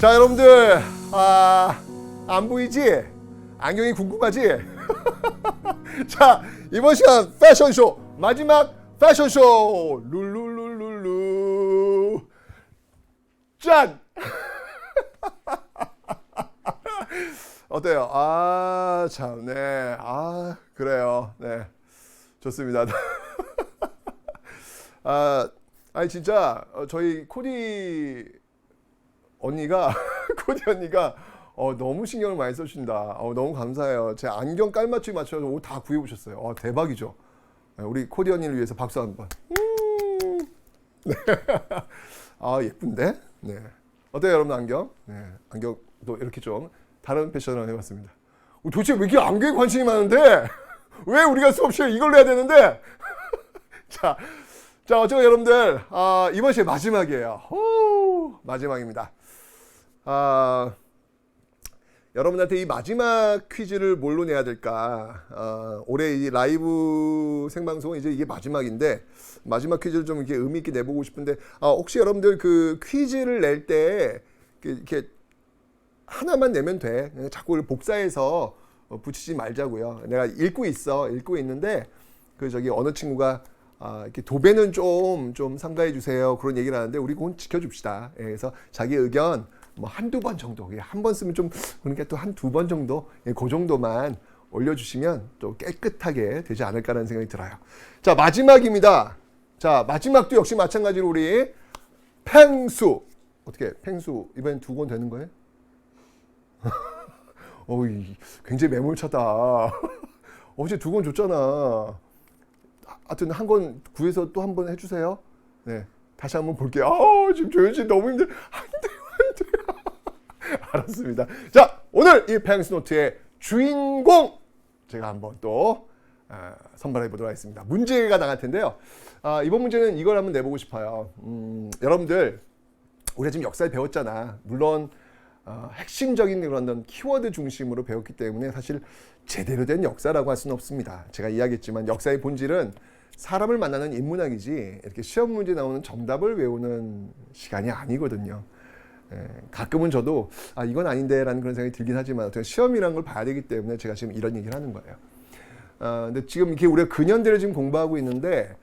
자, 여러분들, 안 보이지? 안경이 궁금하지? 자, 이번 시간 패션쇼 마지막 패션쇼 룰루룰루루 짠! 어때요? 참, 네. 그래요. 네. 좋습니다. 아니, 진짜, 저희 코디 언니가, 너무 신경을 많이 써주신다. 너무 감사해요. 제 안경 깔맞춤 맞춰서 옷 다 구해오셨어요. 대박이죠. 네, 우리 코디 언니를 위해서 박수 한번. 네. 예쁜데? 네. 어때요, 여러분, 안경? 네. 안경도 이렇게 좀 다른 패션을 해봤습니다. 도대체 왜 이렇게 안경에 관심이 많은데? 왜 우리가 수업시에 이걸로 해야 되는데? 자, 어쨌든 여러분들, 이번 시간 마지막이에요. 마지막입니다. 여러분한테 이 마지막 퀴즈를 뭘로 내야 될까? 올해 이 라이브 생방송은 이제 이게 마지막인데, 마지막 퀴즈를 좀 이렇게 의미 있게 내보고 싶은데, 혹시 여러분들 그 퀴즈를 낼 때, 이렇게 하나만 내면 돼. 그냥 자꾸 복사해서 붙이지 말자고요. 내가 읽고 있는데, 어느 친구가 이렇게 도배는 좀 삼가해 주세요. 그런 얘기를 하는데 우리 그건 지켜줍시다. 그래서 자기 의견 뭐 한두 번 정도, 한 번 쓰면 좀 그러니까 또 한 두 번 정도, 그 정도만 올려주시면 또 깨끗하게 되지 않을까라는 생각이 들어요. 자, 마지막입니다. 자, 마지막도 역시 마찬가지로 우리 펭수. 어떻게 펭수 이번엔 2권 되는 거예요? 굉장히 매몰차다. 어제 2권 줬잖아. 하여튼 한 권 구해서 또 한 번 해주세요. 네, 다시 한번 볼게요. 지금 조현 씨 너무 힘들. 안 돼요. 알았습니다. 자, 오늘 이 펭수 노트의 주인공 제가 한번 또 선발해 보도록 하겠습니다. 문제가 나갈 텐데요. 이번 문제는 이걸 한번 내보고 싶어요. 여러분들 우리가 지금 역사를 배웠잖아. 물론 핵심적인 그런 키워드 중심으로 배웠기 때문에 사실 제대로 된 역사라고 할 수는 없습니다. 제가 이야기했지만 역사의 본질은 사람을 만나는 인문학이지 이렇게 시험 문제 나오는 정답을 외우는 시간이 아니거든요. 가끔은 저도 이건 아닌데 라는 그런 생각이 들긴 하지만 시험이라는 걸 봐야 되기 때문에 제가 지금 이런 얘기를 하는 거예요. 근데 지금 이렇게 우리가 근현대를 지금 공부하고 있는데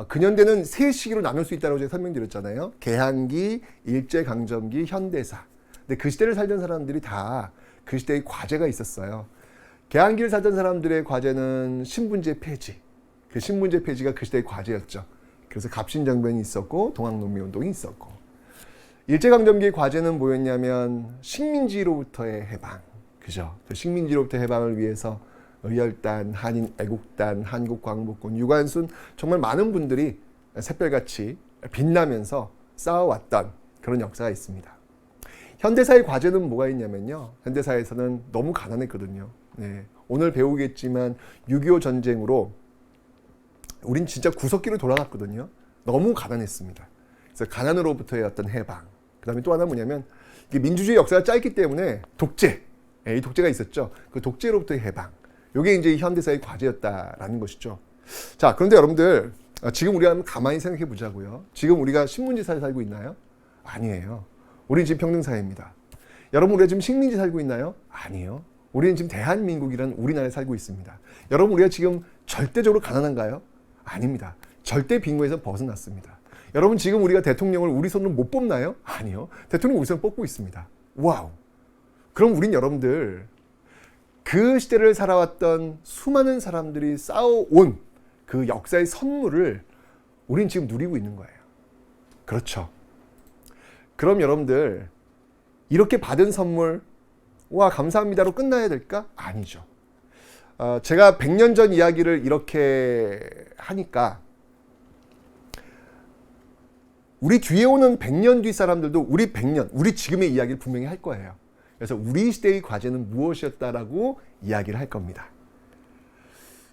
근현대는 세 시기로 나눌 수 있다고 제가 설명드렸잖아요. 개항기, 일제강점기, 현대사. 근데 그 시대를 살던 사람들이 다 그 시대의 과제가 있었어요. 개항기를 살던 사람들의 과제는 신분제 폐지. 그 신분제 폐지가 그 시대의 과제였죠. 그래서 갑신정변이 있었고 동학농민운동이 있었고, 일제강점기의 과제는 뭐였냐면 식민지로부터의 해방. 그죠? 그 식민지로부터의 해방을 위해서 의열단, 한인애국단, 한국광복군, 유관순 정말 많은 분들이 샛별같이 빛나면서 싸워왔던 그런 역사가 있습니다. 현대사의 과제는 뭐가 있냐면요. 현대사에서는 너무 가난했거든요. 네. 오늘 배우겠지만 6.25 전쟁으로 우린 진짜 구석기로 돌아갔거든요. 너무 가난했습니다. 그래서 가난으로부터의 어떤 해방. 그 다음에 또 하나 뭐냐면 이게 민주주의 역사가 짧기 때문에 독재. 이 독재가 있었죠. 그 독재로부터의 해방. 이게 이제 현대사의 과제였다라는 것이죠. 자, 그런데 여러분들 지금 우리가 한번 가만히 생각해 보자고요. 지금 우리가 신문지 사회에 살고 있나요? 아니에요. 우리는 지금 평등사회입니다. 여러분, 우리가 지금 식민지 살고 있나요? 아니에요. 우리는 지금 대한민국이라는 우리나라에 살고 있습니다. 여러분, 우리가 지금 절대적으로 가난한가요? 아닙니다. 절대 빈곤에서 벗어났습니다. 여러분, 지금 우리가 대통령을 우리 손으로 못 뽑나요? 아니요. 대통령 우리 손으로 뽑고 있습니다. 와우. 그럼 우린 여러분들 그 시대를 살아왔던 수많은 사람들이 쌓아온 그 역사의 선물을 우린 지금 누리고 있는 거예요. 그렇죠. 그럼 여러분들 이렇게 받은 선물 와 감사합니다로 끝나야 될까? 아니죠. 제가 100년 전 이야기를 이렇게 하니까 우리 뒤에 오는 100년 뒤 사람들도 우리 지금의 이야기를 분명히 할 거예요. 그래서 우리 시대의 과제는 무엇이었다라고 이야기를 할 겁니다.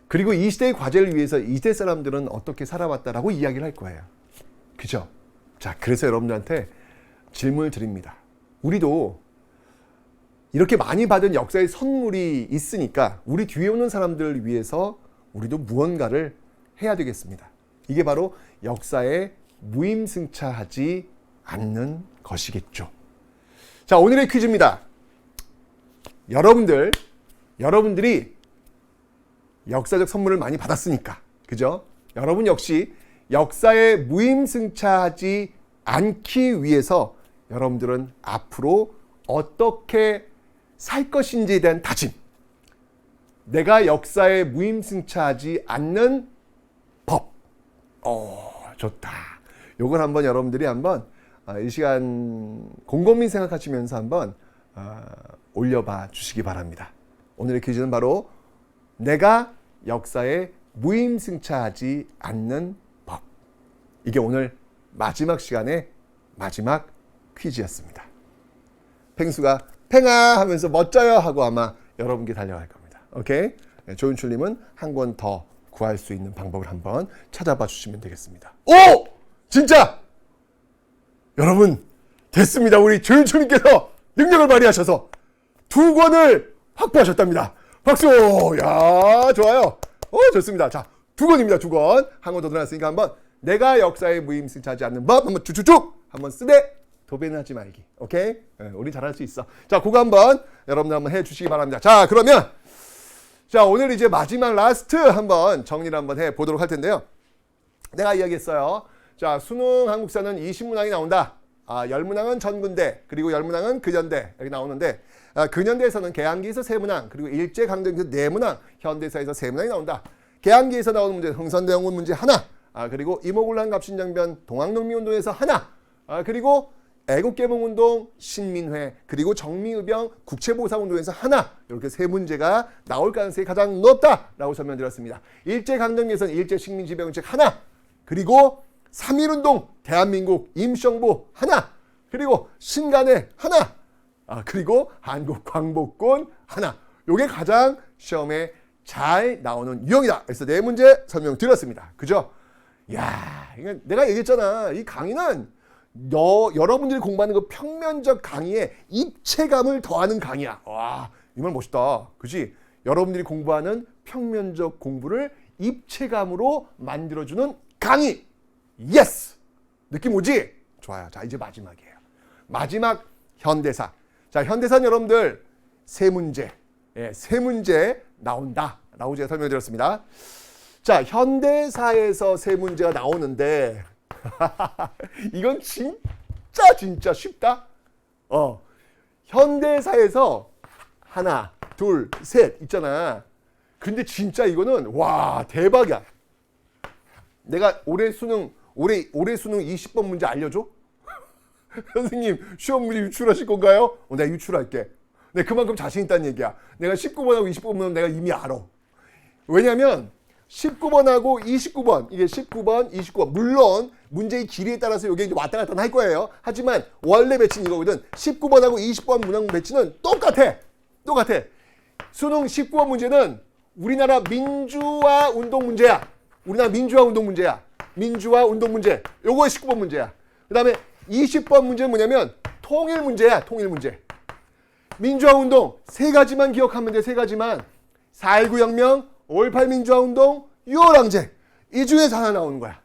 그리고 이 시대의 과제를 위해서 이 시대 사람들은 어떻게 살아왔다라고 이야기를 할 거예요. 그죠? 자, 그래서 여러분들한테 질문을 드립니다. 우리도 이렇게 많이 받은 역사의 선물이 있으니까 우리 뒤에 오는 사람들을 위해서 우리도 무언가를 해야 되겠습니다. 이게 바로 역사에 무임승차하지 않는 것이겠죠. 자, 오늘의 퀴즈입니다. 여러분들이 역사적 선물을 많이 받았으니까, 그죠? 여러분 역시 역사에 무임승차하지 않기 위해서 여러분들은 앞으로 어떻게 살 것인지에 대한 다짐, 내가 역사에 무임승차하지 않는 법. 좋다. 요걸 한번 여러분들이 한번 이 시간 곰곰이 생각하시면서 한번 올려봐 주시기 바랍니다. 오늘의 퀴즈는 바로 내가 역사에 무임승차하지 않는 법. 이게 오늘 마지막 시간의 마지막 퀴즈였습니다. 펭수가 팽아 하면서 멋져요 하고 아마 여러분께 달려갈 겁니다. 오케이? 네, 조윤출님은 한 권 더 구할 수 있는 방법을 한번 찾아봐 주시면 되겠습니다. 오! 진짜! 여러분 됐습니다. 우리 조윤출님께서 능력을 발휘하셔서 2권을 확보하셨답니다. 박수! 야, 좋아요. 좋습니다. 자, 2권입니다. 2권. 한 권 더 늘어났으니까 한번 내가 역사에 무임승차하지 않는 법 한번 쭉쭉쭉 한번 쓰되 도배는 하지 말기. 오케이? 우리 잘할 수 있어. 자, 그거 한번 여러분들 한번 해주시기 바랍니다. 자, 그러면 자, 오늘 이제 마지막 라스트 한번 정리를 한번 해보도록 할 텐데요. 내가 이야기했어요. 자, 수능 한국사는 20문항이 나온다. 열문항은 전군대, 그리고 열문항은 근현대 여기 나오는데 근현대에서는 개항기에서 3문항, 그리고 일제강점기에서 4문항, 현대사에서 3문항이 나온다. 개항기에서 나오는 문제 흥선대원군 문제 하나, 그리고 이모군란 갑신장변 동학농민운동에서 하나, 그리고 애국개몽운동, 신민회, 그리고 정미의병, 국채보상운동에서 하나, 이렇게 3문제가 나올 가능성이 가장 높다라고 설명드렸습니다. 일제강점기에서는 일제식민지배정책 하나, 그리고 3.1운동, 대한민국 임시정부 하나, 그리고 신간의 하나, 그리고 한국광복군 하나. 요게 가장 시험에 잘 나오는 유형이다. 그래서 4문제 설명드렸습니다. 그죠? 야, 내가 얘기했잖아. 이 강의는 여러분들이 공부하는 그 평면적 강의에 입체감을 더하는 강의야. 와, 이 말 멋있다. 그지? 여러분들이 공부하는 평면적 공부를 입체감으로 만들어주는 강의. 예스! 느낌 오지? 좋아요. 자, 이제 마지막이에요. 마지막 현대사. 자, 현대사는 여러분들 3문제. 3문제 나온다. 라고 제가 설명드렸습니다. 자, 현대사에서 3문제가 나오는데 이건 진짜 쉽다. 현대사에서 하나, 둘, 셋 있잖아. 근데 진짜 이거는 와, 대박이야. 내가 올해 수능 20번 문제 알려줘? 선생님 시험 문제 유출하실 건가요? 내가 유출할게. 내가 그만큼 자신 있다는 얘기야. 내가 19번하고 20번은 내가 이미 알아. 왜냐면 19번하고 29번, 이게 19번, 29번. 물론 문제의 길이에 따라서 이게 이제 왔다 갔다 할 거예요. 하지만 원래 배치는 이거거든. 19번하고 20번 문항 배치는 똑같아. 수능 19번 문제는 우리나라 민주화 운동 문제야. 민주화 운동 문제. 요거 19번 문제야. 그 다음에 20번 문제는 뭐냐면 통일 문제야. 민주화 운동 3가지만 기억하면 돼. 3가지만. 4.19 혁명, 5.18 민주화 운동, 6월 항쟁. 이 중에서 하나 나오는 거야.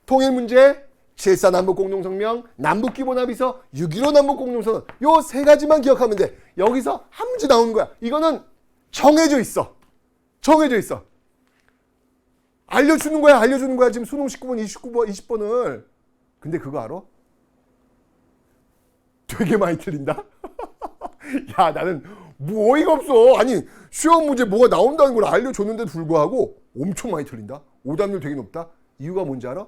통일 문제, 7.4 남북공동성명, 남북기본합의서, 6.15 남북공동선언. 요 3가지만 기억하면 돼. 여기서 한 문제 나오는 거야. 이거는 정해져 있어. 알려주는 거야. 지금 수능 19번, 29번, 20번을. 근데 그거 알아? 되게 많이 틀린다? 야, 나는 뭐 어이가 없어. 아니, 시험 문제 뭐가 나온다는 걸 알려줬는데도 불구하고 엄청 많이 틀린다? 오답률 되게 높다? 이유가 뭔지 알아?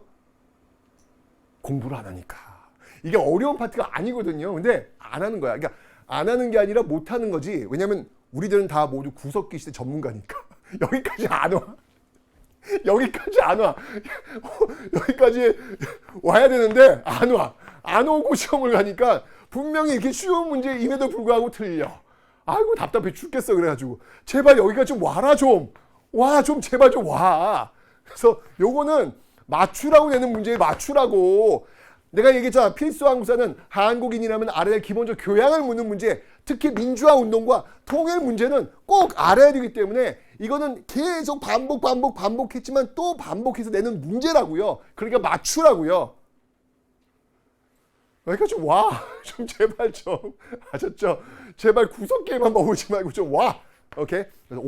공부를 안 하니까. 이게 어려운 파트가 아니거든요. 근데 안 하는 거야. 그러니까 안 하는 게 아니라 못 하는 거지. 왜냐면 우리들은 다 모두 구석기 시대 전문가니까. 여기까지 안 와. 여기까지 와야 되는데 안 와. 안 오고 시험을 가니까 분명히 이렇게 쉬운 문제임에도 불구하고 틀려. 아이고 답답해 죽겠어. 그래가지고 제발 여기까지 좀 와라 좀. 제발 좀 와. 그래서 요거는 맞추라고 내는 문제에 맞추라고. 내가 얘기했잖아. 필수 한국사는 한국인이라면 알아야 할 기본적 교양을 묻는 문제, 특히 민주화 운동과 통일 문제는 꼭 알아야 되기 때문에 이거는 계속 반복했지만 또 반복해서 내는 문제라고요. 그러니까 맞추라고요. 그러니까 좀 와. 좀 제발 좀. 아셨죠? 제발 구석기에만 머무지 말고 좀 와. 오케이? 그래서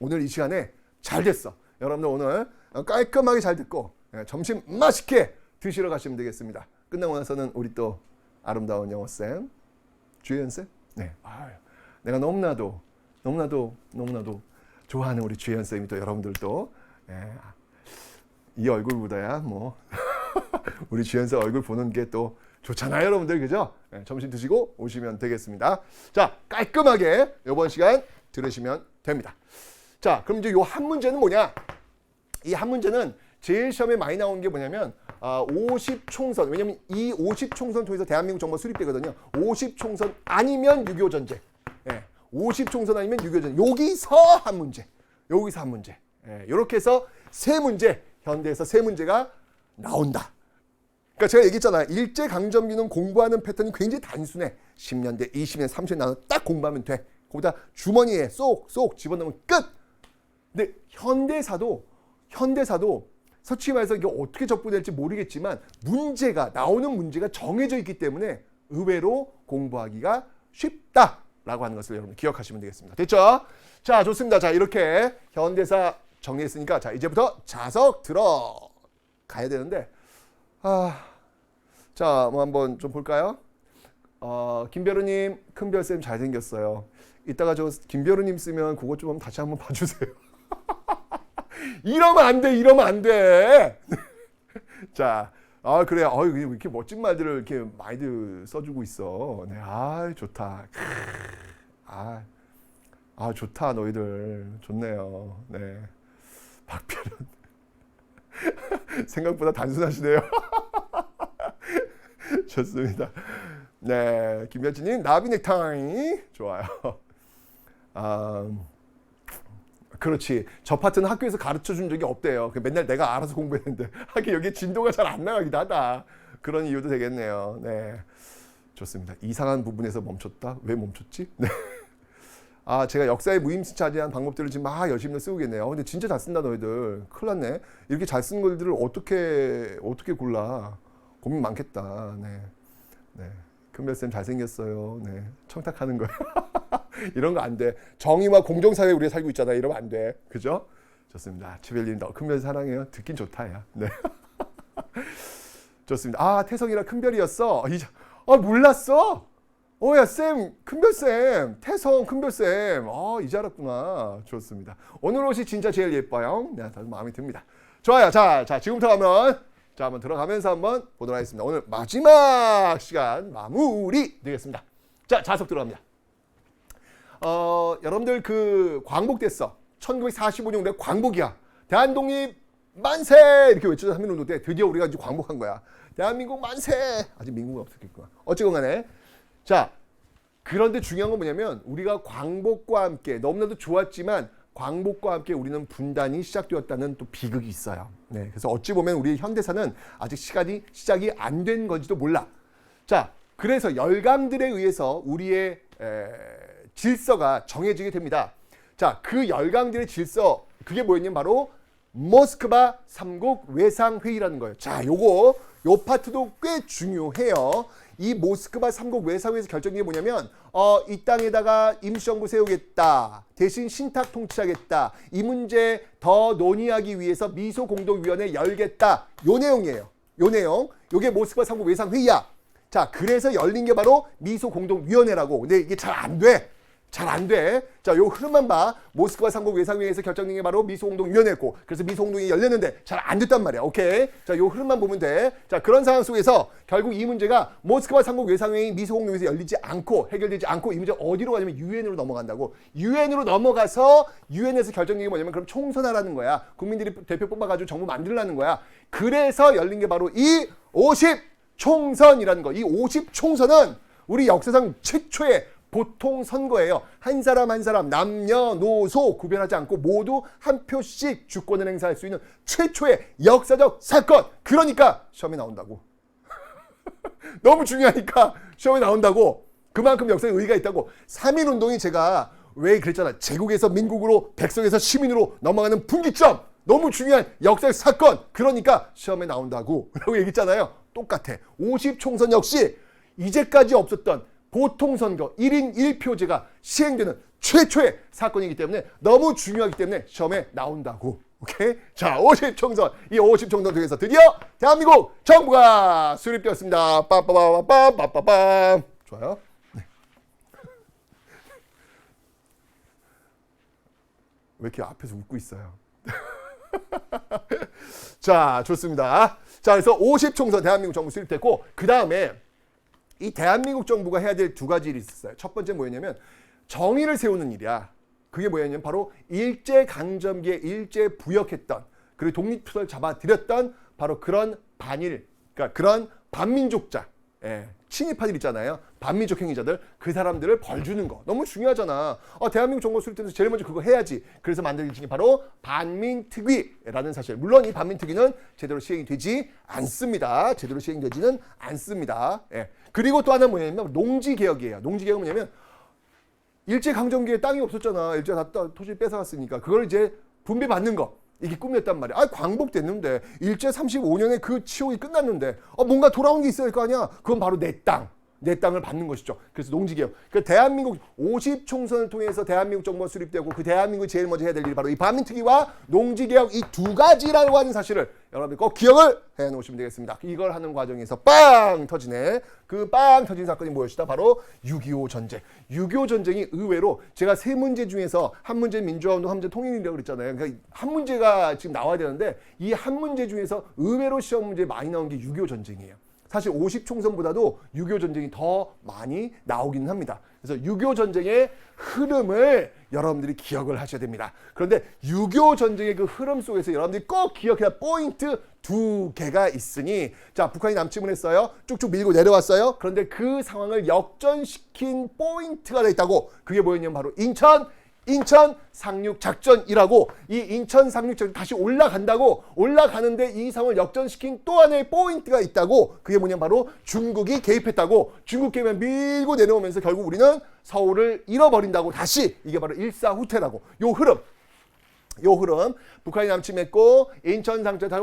오늘 이 시간에 잘 됐어. 여러분들 오늘 깔끔하게 잘 듣고 점심 맛있게 드시러 가시면 되겠습니다. 끝나고 나서는 우리 또 아름다운 영어쌤, 주혜연쌤. 네. 아유, 내가 너무나도 좋아하는 우리 주혜연쌤이 또 여러분들도 이 얼굴보다야 뭐 우리 주혜연쌤 얼굴 보는 게 또 좋잖아요, 여러분들. 그죠? 점심 드시고 오시면 되겠습니다. 자, 깔끔하게 이번 시간 들으시면 됩니다. 자, 그럼 이제 요 한 문제는 뭐냐? 이 한 문제는 제일 시험에 많이 나오는 게 뭐냐면 50총선. 왜냐면 이 50총선 통해서 대한민국 정부 수립되거든요. 50총선 아니면 6.25 전쟁. 50총선 아니면 6.25 전쟁. 여기서 한 문제. 이렇게 해서 세 문제, 현대에서 세 문제가 나온다. 그러니까 제가 얘기했잖아요. 일제강점기는 공부하는 패턴이 굉장히 단순해. 10년대, 20년, 30년 나눠 딱 공부하면 돼. 거기다 주머니에 쏙 집어넣으면 끝. 근데 현대사도 솔직히 말해서 이게 어떻게 접근될지 모르겠지만 나오는 문제가 정해져 있기 때문에 의외로 공부하기가 쉽다라고 하는 것을 여러분 기억하시면 되겠습니다. 됐죠? 자, 좋습니다. 자, 이렇게 현대사 정리했으니까 자, 이제부터 자석 들어가야 되는데 자, 뭐 한번 좀 볼까요? 김별우님, 큰별쌤 잘생겼어요. 이따가 저 김별우님 쓰면 그거 좀 다시 한번 봐주세요. 이러면 안 돼. 자, 그래. 이렇게 멋진 말들을 이렇게 많이들 써주고 있어. 네, 좋다. 좋다, 너희들. 좋네요. 네. 박별은. 생각보다 단순하시네요. 좋습니다. 네, 김별진님, 나비 넥타이. 좋아요. 그렇지. 저 파트는 학교에서 가르쳐 준 적이 없대요. 맨날 내가 알아서 공부했는데 하긴 여기 진도가 잘 안 나가기도 하다. 그런 이유도 되겠네요. 네, 좋습니다. 이상한 부분에서 멈췄다. 왜 멈췄지? 네. 제가 역사의 무임승 차지한 방법들을 지금 막 열심히 쓰고겠네요. 근데 진짜 잘 쓴다 너희들. 큰일 났네. 이렇게 잘 쓴 것들을 어떻게 골라. 고민 많겠다. 네. 큰별쌤 잘생겼어요. 네. 청탁하는 거예요. 이런 거 안 돼. 정의와 공정사회에 우리가 살고 있잖아. 이러면 안 돼. 그죠? 좋습니다. 치벨님, 너 큰별 사랑해요. 듣긴 좋다, 야. 네. 좋습니다. 태성이랑 큰별이었어. 몰랐어? 야, 쌤, 큰별쌤. 태성, 큰별쌤. 이제 알았구나. 좋습니다. 오늘 옷이 진짜 제일 예뻐요. 네, 다들 마음에 듭니다. 좋아요. 자, 지금부터 한번 들어가면서 한번 보도록 하겠습니다. 오늘 마지막 시간 마무리 되겠습니다. 자, 자석 들어갑니다. 여러분들 광복됐어. 1945년대 광복이야. 대한독립 만세! 이렇게 외치던 한민운동 때 드디어 우리가 이제 광복한 거야. 대한민국 만세! 아직 민국은 없었겠구나. 어쨌건 간에. 자, 그런데 중요한 건 뭐냐면 우리가 광복과 함께 너무나도 좋았지만 광복과 함께 우리는 분단이 시작되었다는 또 비극이 있어요. 네, 그래서 어찌 보면 우리 현대사는 아직 시작이 안 된 건지도 몰라. 자, 그래서 열강들에 의해서 우리의 질서가 정해지게 됩니다. 자, 그 열강들의 질서, 그게 뭐였냐면 바로 모스크바 삼국 외상회의라는 거예요. 자, 요 파트도 꽤 중요해요. 이 모스크바 삼국 외상회의에서 결정된 게 뭐냐면 이 땅에다가 임시정부 세우겠다. 대신 신탁 통치하겠다. 이 문제 더 논의하기 위해서 미소공동위원회 열겠다. 요 내용이에요. 요 내용. 요게 모스크바 삼국 외상회의야. 자, 그래서 열린 게 바로 미소공동위원회라고. 근데 이게 잘 안 돼. 자, 요 흐름만 봐. 모스크바 삼국 외상회의에서 결정된 게 바로 미소공동위원회였고, 그래서 미소공동이 열렸는데 잘 안 됐단 말이야. 오케이. 자, 요 흐름만 보면 돼. 자, 그런 상황 속에서 결국 이 문제가 모스크바 삼국 외상회의 미소공동에서 열리지 않고 해결되지 않고 이 문제 어디로 가냐면 유엔으로 넘어간다고. 유엔으로 넘어가서 유엔에서 결정된 게 뭐냐면 그럼 총선하라는 거야. 국민들이 대표 뽑아가지고 정부 만들라는 거야. 그래서 열린 게 바로 이 50총선이라는 거. 이 50총선은 우리 역사상 최초의 보통 선거예요. 한 사람 남녀노소 구별하지 않고 모두 한 표씩 주권을 행사할 수 있는 최초의 역사적 사건. 그러니까 시험에 나온다고. 너무 중요하니까 시험에 나온다고. 그만큼 역사에 의의가 있다고. 3.1운동이 제가 왜 그랬잖아. 제국에서 민국으로, 백성에서 시민으로 넘어가는 분기점. 너무 중요한 역사적 사건. 그러니까 시험에 나온다고 라고 얘기했잖아요. 똑같아. 50총선 역시 이제까지 없었던 보통선거 1인 1표제가 시행되는 최초의 사건이기 때문에 너무 중요하기 때문에 시험에 나온다고. 오케이? 자, 50총선. 이 50총선 통해서 드디어 대한민국 정부가 수립되었습니다. 빠빠빠빠빠빠빰. 좋아요. 네. 왜 이렇게 앞에서 웃고 있어요? 자, 좋습니다. 자, 그래서 50총선 대한민국 정부 수립됐고, 그 다음에 이 대한민국 정부가 해야 될 두 가지 일이 있었어요. 첫 번째 뭐였냐면 정의를 세우는 일이야. 그게 뭐였냐면 바로 일제강점기에 일제 부역했던, 그리고 독립투사를 잡아들였던 바로 그런 반일, 그러니까 그런 반민족자, 친일파들 있잖아요. 반민족 행위자들, 그 사람들을 벌 주는 거 너무 중요하잖아. 대한민국 정부 수립되면서 제일 먼저 그거 해야지. 그래서 만든 게 바로 반민특위라는 사실. 물론 이 반민특위는 제대로 시행이 되지 않습니다. 제대로 시행되지는 않습니다. 그리고 또 하나는 뭐냐면 농지개혁이에요. 농지개혁은 뭐냐면 일제강점기에 땅이 없었잖아. 일제가 다 토지 뺏어갔으니까 그걸 이제 분배받는 거. 이게 꿈이었단 말이야. 광복됐는데 일제 35년에 그 치욕이 끝났는데 뭔가 돌아온 게 있어야 될 거 아니야. 그건 바로 내 땅. 내 땅을 받는 것이죠. 그래서 농지개혁. 그러니까 대한민국 50총선을 통해서 대한민국 정부가 수립되고 그 대한민국이 제일 먼저 해야 될 일이 바로 이 반민특위와 농지개혁 이 두 가지라고 하는 사실을 여러분들 꼭 기억을 해놓으시면 되겠습니다. 이걸 하는 과정에서 빵 터지네. 그 빵 터진 사건이 무엇이다? 바로 6.25 전쟁. 6.25 전쟁이 의외로 제가 세 문제 중에서 한 문제 민주화운동, 한 문제 통일이라고 그랬잖아요. 그러니까 한 문제가 지금 나와야 되는데 이 한 문제 중에서 의외로 시험 문제에 많이 나온 게 6.25 전쟁이에요. 사실 50총선보다도 6.25 전쟁이 더 많이 나오기는 합니다. 그래서 6.25 전쟁의 흐름을 여러분들이 기억을 하셔야 됩니다. 그런데 6.25 전쟁의 그 흐름 속에서 여러분들이 꼭 기억해야 할 포인트 두 개가 있으니, 자, 북한이 남침을 했어요. 쭉쭉 밀고 내려왔어요. 그런데 그 상황을 역전시킨 포인트가 있다고. 그게 뭐였냐면 바로 인천 상륙작전이라고. 이 인천 상륙작전 다시 올라간다고. 올라가는데 이 상황을 역전시킨 또 하나의 포인트가 있다고. 그게 뭐냐면 바로 중국이 개입했다고. 중국 개입을 밀고 내려오면서 결국 우리는 서울을 잃어버린다고. 다시 이게 바로 일사후퇴라고. 요 흐름 북한이 남침했고 인천 상륙작전 다시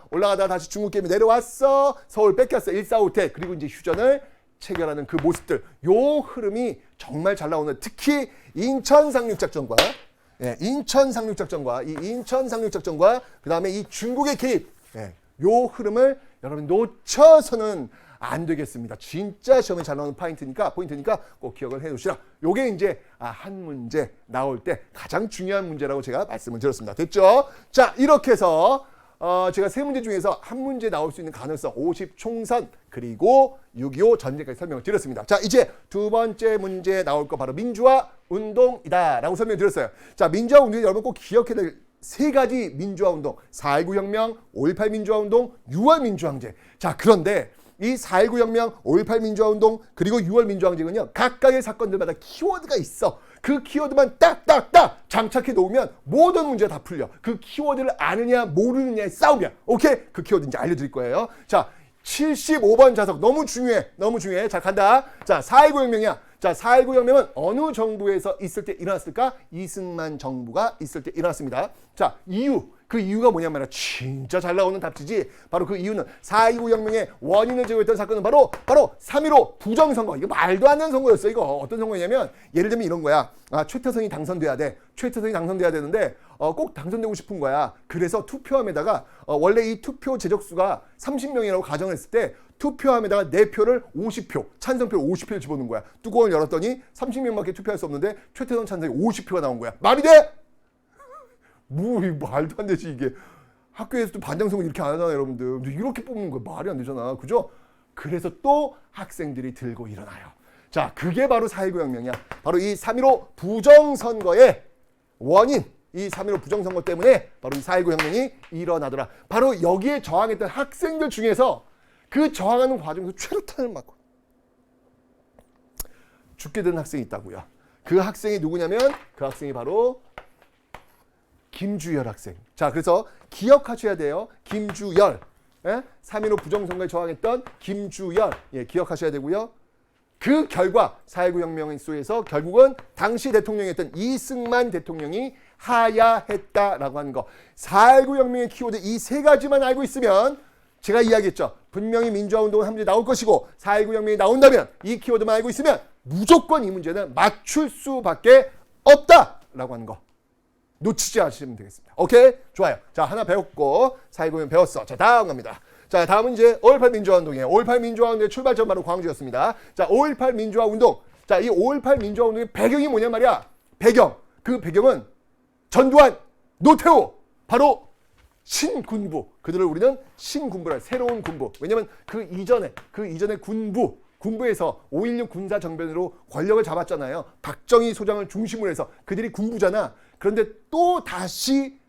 올라가다가 다시 중국 개입이 내려왔어. 서울 뺏겼어. 일사후퇴. 그리고 이제 휴전을 체결하는 그 모습들, 요 흐름이 정말 잘 나오는, 특히 인천 상륙작전과 그 다음에 이 중국의 개입, 요 흐름을 여러분 놓쳐서는 안 되겠습니다. 진짜 시험에 잘 나오는 포인트니까 꼭 기억을 해 두시라. 요게 이제 한 문제 나올 때 가장 중요한 문제라고 제가 말씀을 드렸습니다. 됐죠? 자, 이렇게 해서 제가 세 문제 중에서 한 문제 나올 수 있는 가능성 50총선 그리고 6.25 전쟁까지 설명을 드렸습니다. 자, 이제 두 번째 문제 나올 거 바로 민주화 운동이다 라고 설명을 드렸어요. 자, 민주화 운동이 여러분 꼭 기억해야 될 세 가지 민주화 운동, 4.19 혁명, 5.18 민주화 운동, 6월 민주항쟁. 자, 그런데 이 4.19 혁명, 5.18 민주화 운동 그리고 6월 민주항쟁은요, 각각의 사건들마다 키워드가 있어. 그 키워드만 딱딱딱 장착해 놓으면 모든 문제가 다 풀려. 그 키워드를 아느냐 모르느냐의 싸움이야. 오케이? 그 키워드 이제 알려드릴 거예요. 자, 75번 좌석 너무 중요해. 자, 간다. 자, 4.19 혁명이야. 자, 4.19 혁명은 어느 정부에서 있을 때 일어났을까? 이승만 정부가 있을 때 일어났습니다. 자, 그 이유가 뭐냐면 진짜 잘 나오는 답지지. 바로 그 이유는 4.19 혁명의 원인을 제공했던 사건은 바로 3.15 부정선거. 이거 말도 안 되는 선거였어. 이거 어떤 선거냐면 예를 들면 이런 거야. 최태성이 당선돼야 돼. 최태성이 당선돼야 되는데 꼭 당선되고 싶은 거야. 그래서 투표함에다가 원래 이 투표 제적수가 30명이라고 가정을 했을 때 투표함에다가 내 표를 50표, 찬성표를 50표를 집어넣은 거야. 뚜껑을 열었더니 30명밖에 투표할 수 없는데 최태성 찬성이 50표가 나온 거야. 말이 돼? 말도 안 되지 이게. 학교에서도 반장선거 이렇게 안 하잖아요, 여러분들. 이렇게 뽑는 거 말이 안 되잖아, 그죠? 그래서 또 학생들이 들고 일어나요. 자, 그게 바로 4.19 혁명이야. 바로 이 3.15 부정선거의 원인, 이 3.15 부정선거 때문에 바로 이 4.19 혁명이 일어나더라. 바로 여기에 저항했던 학생들 중에서 그 저항하는 과정에서 최루탄을 맞고 죽게 된 학생이 있다고요. 그 학생이 누구냐면 그 학생이 바로 김주열 학생. 자, 그래서 기억하셔야 돼요. 김주열. 3.15 부정선거에 저항했던 김주열. 기억하셔야 되고요. 그 결과 4.19 혁명 속에서 결국은 당시 대통령이었던 이승만 대통령이 하야했다라고 하는 거. 4.19 혁명의 키워드 이 세 가지만 알고 있으면 제가 이야기했죠. 분명히 민주화운동은 한 문제 나올 것이고 4.19 혁명이 나온다면 이 키워드만 알고 있으면 무조건 이 문제는 맞출 수밖에 없다라고 하는 거 놓치지 않으시면 되겠습니다. 오케이? 좋아요. 자, 하나 배웠고 4.19 혁명 배웠어. 자, 다음 갑니다. 자, 다음은 이제 5.18 민주화운동이에요. 5.18 민주화운동의 출발점 바로 광주였습니다. 자, 5.18 민주화운동. 자, 이 5.18 민주화운동의 배경이 뭐냐 말이야. 배경. 그 배경은 전두환, 노태우, 바로 신군부. 그들을 우리는 신군부라, 새로운 군부. 왜냐면 그 이전에 군부에서 5.16 군사정변으로 권력을 잡았잖아요. 박정희 소장을 중심으로 해서 그들이 군부잖아. 그런데 또 다시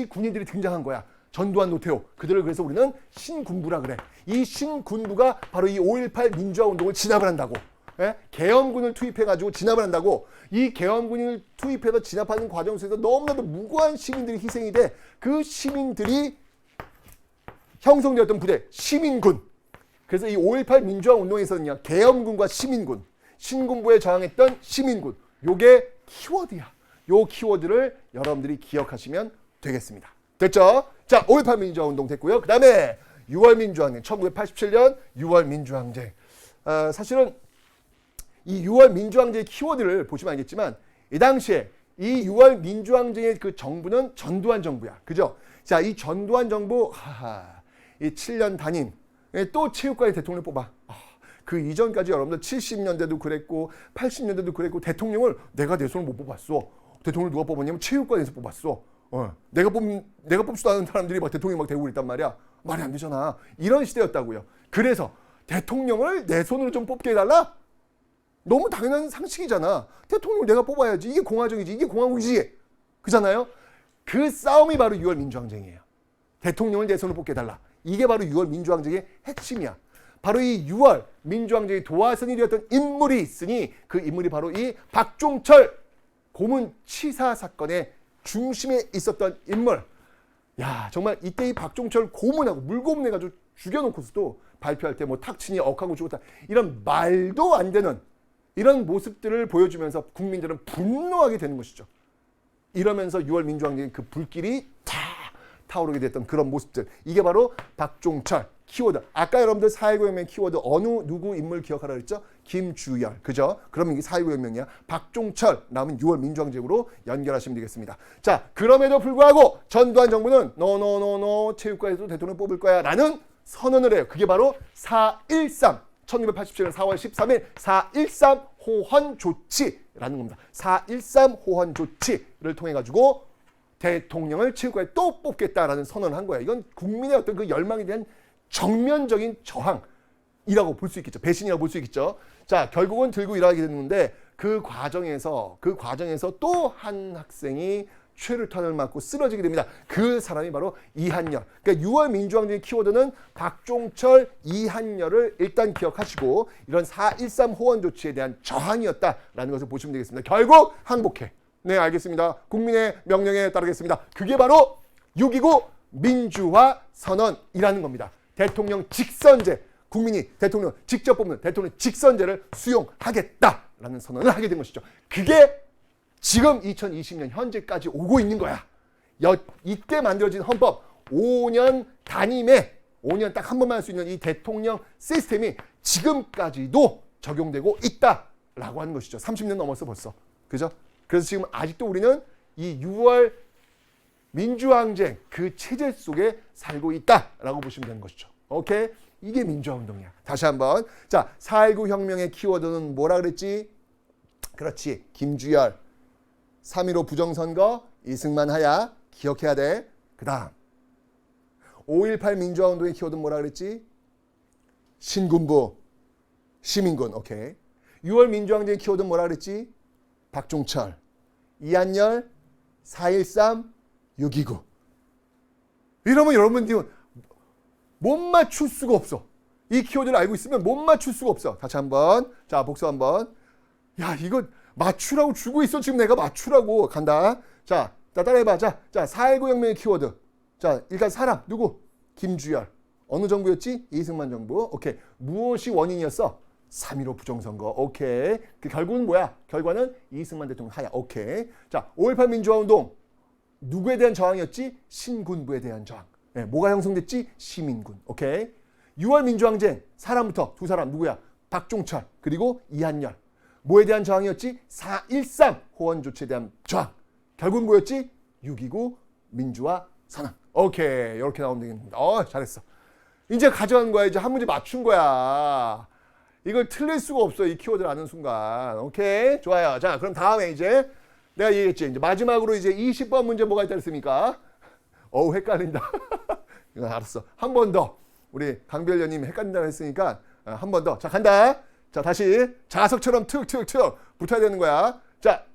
군인들이 등장한 거야. 전두환, 노태우. 그들을 그래서 우리는 신군부라 그래. 이 신군부가 바로 이 5.18 민주화운동을 진압을 한다고. 예? 계엄군을 투입해가지고 진압을 한다고. 이 계엄군을 투입해서 진압하는 과정 속에서 너무나도 무고한 시민들이 희생이 돼. 그 시민들이 형성되었던 부대, 시민군. 그래서 이 5.18 민주화운동에서는요, 계엄군과 시민군, 신군부에 저항했던 시민군. 요게 키워드야. 요 키워드를 여러분들이 기억하시면 되겠습니다. 됐죠? 자, 5.18 민주화운동 됐고요. 그 다음에 6월 민주항쟁, 1987년 6월 민주항쟁. 사실은 이 6월 민주항쟁의 키워드를 보시면 알겠지만 이 당시에 이 6월 민주항쟁의 그 정부는 전두환 정부야. 그죠? 자, 이 전두환 정부, 이 7년 단임, 또 체육관에 대통령 뽑아. 그 이전까지 여러분들 70년대도 그랬고 80년대도 그랬고 대통령을 내가 내 손을 못 뽑았어. 대통령을 누가 뽑았냐면 체육관에서 뽑았어. 내가 뽑지도 않은 사람들이 막 대통령 막 대우고 있단 말이야. 말이 안 되잖아. 이런 시대였다고요. 그래서 대통령을 내 손으로 좀 뽑게 해달라? 너무 당연한 상식이잖아. 대통령을 내가 뽑아야지. 이게 공화정이지. 이게 공화국이지. 그잖아요. 그 싸움이 바로 6월 민주항쟁이에요. 대통령을 내 손으로 뽑게 해달라. 이게 바로 6월 민주항쟁의 핵심이야. 바로 이 6월 민주항쟁의 도화선이 되었던 인물이 있으니 그 인물이 바로 이 박종철 고문 치사 사건의 중심에 있었던 인물. 야, 정말 이때 이 박종철 고문하고 물고문해가지고 죽여놓고서도 발표할 때 뭐 탁친이 억하고 죽었다. 이런 말도 안 되는 이런 모습들을 보여주면서 국민들은 분노하게 되는 것이죠. 이러면서 6월 민주항쟁의 그 불길이 다 타오르게 됐던 그런 모습들. 이게 바로 박종철 키워드. 아까 여러분들 4.19 혁명 키워드 누구 인물 기억하라 그랬죠? 김주열. 그죠? 그러면 이게 4.19 혁명이야. 박종철 나오면 6월 민주항쟁으로 연결하시면 되겠습니다. 자, 그럼에도 불구하고 전두환 정부는 노 체육관에서 대통령 뽑을 거야 라는 선언을 해요. 그게 바로 4.13 1987년 4월 13일 4.13 호헌 조치라는 겁니다. 4.13 호헌 조치를 통해 가지고 대통령을 체육관에 또 뽑겠다라는 선언을 한 거야. 이건 국민의 어떤 그 열망에 대한 정면적인 저항이라고 볼 수 있겠죠. 배신이라고 볼 수 있겠죠. 자, 결국은 들고 일어나게 됐는데 그 과정에서 또 한 학생이 최루탄을 맞고 쓰러지게 됩니다. 그 사람이 바로 이한열. 그러니까 6월 민주항쟁의 키워드는 박종철, 이한열을 일단 기억하시고 이런 4.13 호헌 조치에 대한 저항이었다라는 것을 보시면 되겠습니다. 결국 항복해. 네, 알겠습니다. 국민의 명령에 따르겠습니다. 그게 바로 6.29 민주화 선언이라는 겁니다. 대통령 직선제, 국민이 대통령 직접 뽑는 대통령 직선제를 수용하겠다라는 선언을 하게 된 것이죠. 그게 지금 2020년 현재까지 오고 있는 거야. 이때 만들어진 헌법 5년 단임에 5년 딱 한 번만 할 수 있는 이 대통령 시스템이 지금까지도 적용되고 있다라고 하는 것이죠. 30년 넘었어 벌써. 그죠? 그래서 지금 아직도 우리는 이 6월 민주항쟁 그 체제 속에 살고 있다라고 보시면 되는 것이죠. 오케이? 이게 민주화운동이야. 다시 한번. 자, 4.19 혁명의 키워드는 뭐라 그랬지? 그렇지. 김주열. 3.15 부정선거 이승만 하야. 기억해야 돼. 그 다음 5.18 민주화운동의 키워드는 뭐라 그랬지? 신군부. 시민군. 오케이. 6월 민주항쟁의 키워드는 뭐라 그랬지? 박종철. 이한열. 4.13 6.29. 이러면 여러분들이 못 맞출 수가 없어. 이 키워드를 알고 있으면 못 맞출 수가 없어. 다시 한번. 자, 복수 한번. 야, 이거 맞추라고 주고 있어. 지금 내가 맞추라고. 간다. 자, 따라해봐. 자, 4.19 혁명의 키워드. 자, 일단 사람. 누구? 김주열. 어느 정부였지? 이승만 정부. 오케이. 무엇이 원인이었어? 3.15 부정선거. 오케이. 그 결국은 뭐야? 결과는 이승만 대통령 하야. 오케이. 자, 5.18 민주화운동. 누구에 대한 저항이었지? 신군부에 대한 저항. 네, 뭐가 형성됐지? 시민군. 오케이. 6월 민주항쟁 사람부터 두 사람 누구야? 박종철 그리고 이한열. 뭐에 대한 저항이었지? 4.13 호원 조치에 대한 저항. 결국은 뭐였지? 6.29 민주화 선언. 오케이. 이렇게 나오면 되겠습니다. 잘했어. 이제 가져간 거야. 이제 한 문제 맞춘 거야. 이걸 틀릴 수가 없어. 이 키워드를 아는 순간. 오케이. 좋아요. 자, 그럼 다음에 이제 내가 얘기했지. 이제 마지막으로 이제 20번 문제 뭐가 있다 그랬습니까? 헷갈린다. 알았어. 한 번 더. 우리 강별련님 헷갈린다고 했으니까 한 번 더. 자, 간다. 자, 다시 자석처럼 툭툭툭 붙어야 되는 거야. 자,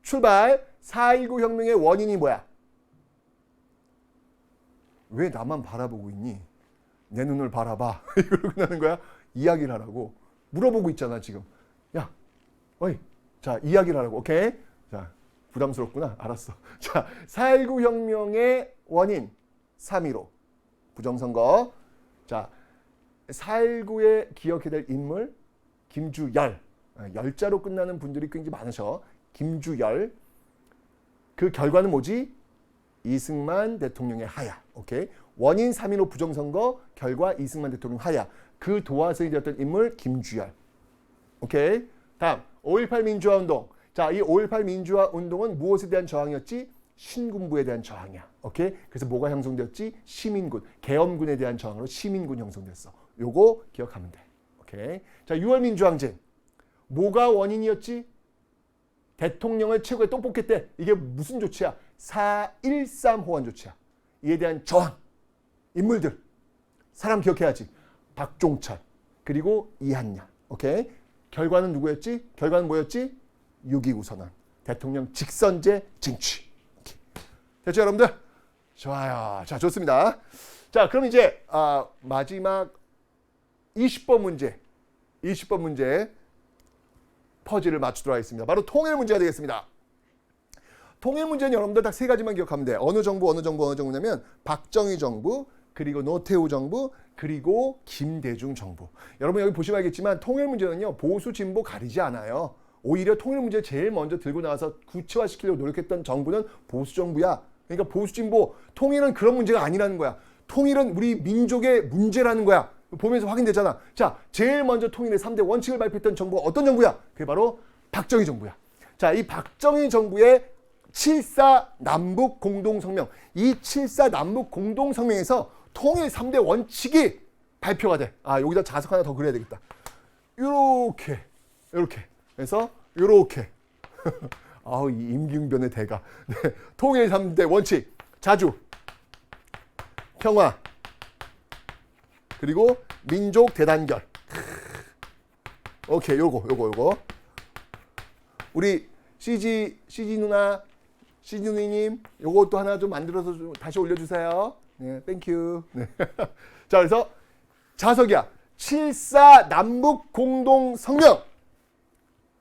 출발. 4.19 혁명의 원인이 뭐야? 왜 나만 바라보고 있니? 내 눈을 바라봐. 이걸로 끝나는 거야? 이야기를 하라고. 물어보고 있잖아, 지금. 야, 어이. 자, 이야기를 하라고. 오케이? 자, 부담스럽구나. 알았어. 자, 4.19 혁명의 원인. 3.15. 부정선거. 자, 4.19에 기억해야 될 인물. 김주열. 열자로 끝나는 분들이 굉장히 많으셔. 김주열. 그 결과는 뭐지? 이승만 대통령의 하야. 오케이? 원인 3.15 부정선거, 결과 이승만 대통령 하야. 그 도화선이 되었던 인물 김주열. 오케이? 다음 5.18 민주화운동. 자, 이 5.18 민주화운동은 무엇에 대한 저항이었지? 신군부에 대한 저항이야. 오케이? 그래서 뭐가 형성되었지? 시민군, 계엄군에 대한 저항으로 시민군 형성됐어. 요거 기억하면 돼. 오케이? 자, 6월 민주항쟁. 뭐가 원인이었지? 대통령을 최고에 또 뽑겠대. 이게 무슨 조치야? 4.13 호원 조치야. 이에 대한 저항. 인물들. 사람 기억해야지. 박종철. 그리고 이한열. 오케이? 결과는 누구였지? 결과는 뭐였지? 6.29 선언. 대통령 직선제 쟁취. 오케이. 됐죠, 여러분들? 좋아요. 자, 좋습니다. 자, 그럼 이제 마지막 20번 문제. 20번 문제. 퍼즐을 맞추도록 하겠습니다. 바로 통일 문제가 되겠습니다. 통일 문제는 여러분들 딱 세 가지만 기억하면 돼. 어느 정부냐면 박정희 정부, 그리고 노태우 정부, 그리고 김대중 정부. 여러분 여기 보시면 알겠지만 통일 문제는요. 보수 진보 가리지 않아요. 오히려 통일 문제 제일 먼저 들고 나와서 구체화시키려고 노력했던 정부는 보수 정부야. 그러니까 보수 진보 통일은 그런 문제가 아니라는 거야. 통일은 우리 민족의 문제라는 거야. 보면서 확인되잖아. 자, 제일 먼저 통일의 3대 원칙을 발표했던 정부가 어떤 정부야? 그게 바로 박정희 정부야. 자, 이 박정희 정부의 7.4 남북 공동성명. 이 7.4 남북 공동성명에서 통일 3대 원칙이 발표가 돼. 여기다 자석 하나 더 그려야 되겠다. 요렇게. 그래서 요렇게. 이 임기응변의 대가. 네. 통일 3대 원칙. 자주. 평화. 그리고 민족 대단결. 오케이, 요거. 우리 CG 누나, CG 누님, 요것도 하나 좀 만들어서 좀 다시 올려주세요. 네, 땡큐. 네. 자, 그래서 자석이야. 7.4 남북 공동 성명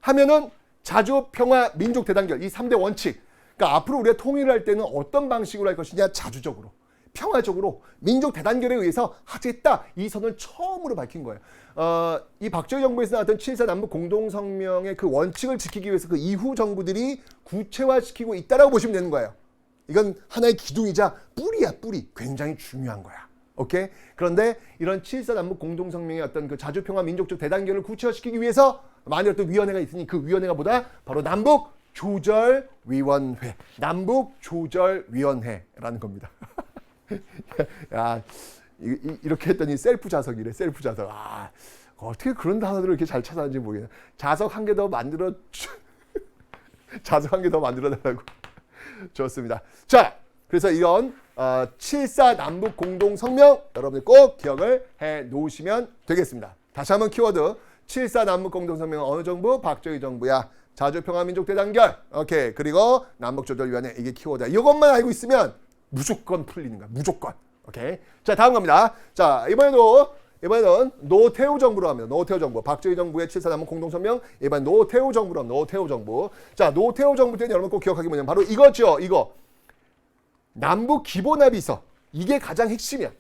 하면은 자주, 평화, 민족 대단결 이 3대 원칙. 그러니까 앞으로 우리가 통일을 할 때는 어떤 방식으로 할 것이냐? 자주적으로. 평화적으로 민족 대단결에 의해서 하겠다. 이 선을 처음으로 밝힌 거예요. 이 박정희 정부에서 나왔던 7.4 남북 공동성명의 그 원칙을 지키기 위해서 그 이후 정부들이 구체화시키고 있다라고 보시면 되는 거예요. 이건 하나의 기둥이자 뿌리야, 뿌리. 굉장히 중요한 거야. 오케이? 그런데 이런 7.4 남북 공동성명의 어떤 그 자주평화 민족적 대단결을 구체화시키기 위해서 만일 어떤 위원회가 있으니 그 위원회가 뭐다? 바로 남북조절위원회. 남북조절위원회라는 겁니다. 야, 이렇게 했더니 셀프 자석이래. 셀프 자석. 어떻게 그런 단어들을 이렇게 잘 찾아는지 모르겠네. 자석 한 개 더 만들어 자석 한 개 더 만들어 달라고. 좋습니다. 자, 그래서 이런 7.4 남북 공동 성명 여러분들 꼭 기억을 해 놓으시면 되겠습니다. 다시 한번 키워드. 7.4 남북 공동 성명은 어느 정부? 박정희 정부야. 자주평화민족 대단결. 오케이. 그리고 남북조절위원회. 이게 키워드야. 이것만 알고 있으면 무조건 풀리는 거야. 무조건. 오케이. 자, 다음 겁니다. 자, 이번에는 노태우 정부로 합니다. 노태우 정부. 박정희 정부의 7.4 남북 공동성명. 이번 노태우 정부로 합니다. 노태우 정부. 자, 노태우 정부 때는 여러분 꼭 기억하기 뭐냐면 바로 이거죠. 이거. 남북 기본합의서. 이게 가장 핵심이야.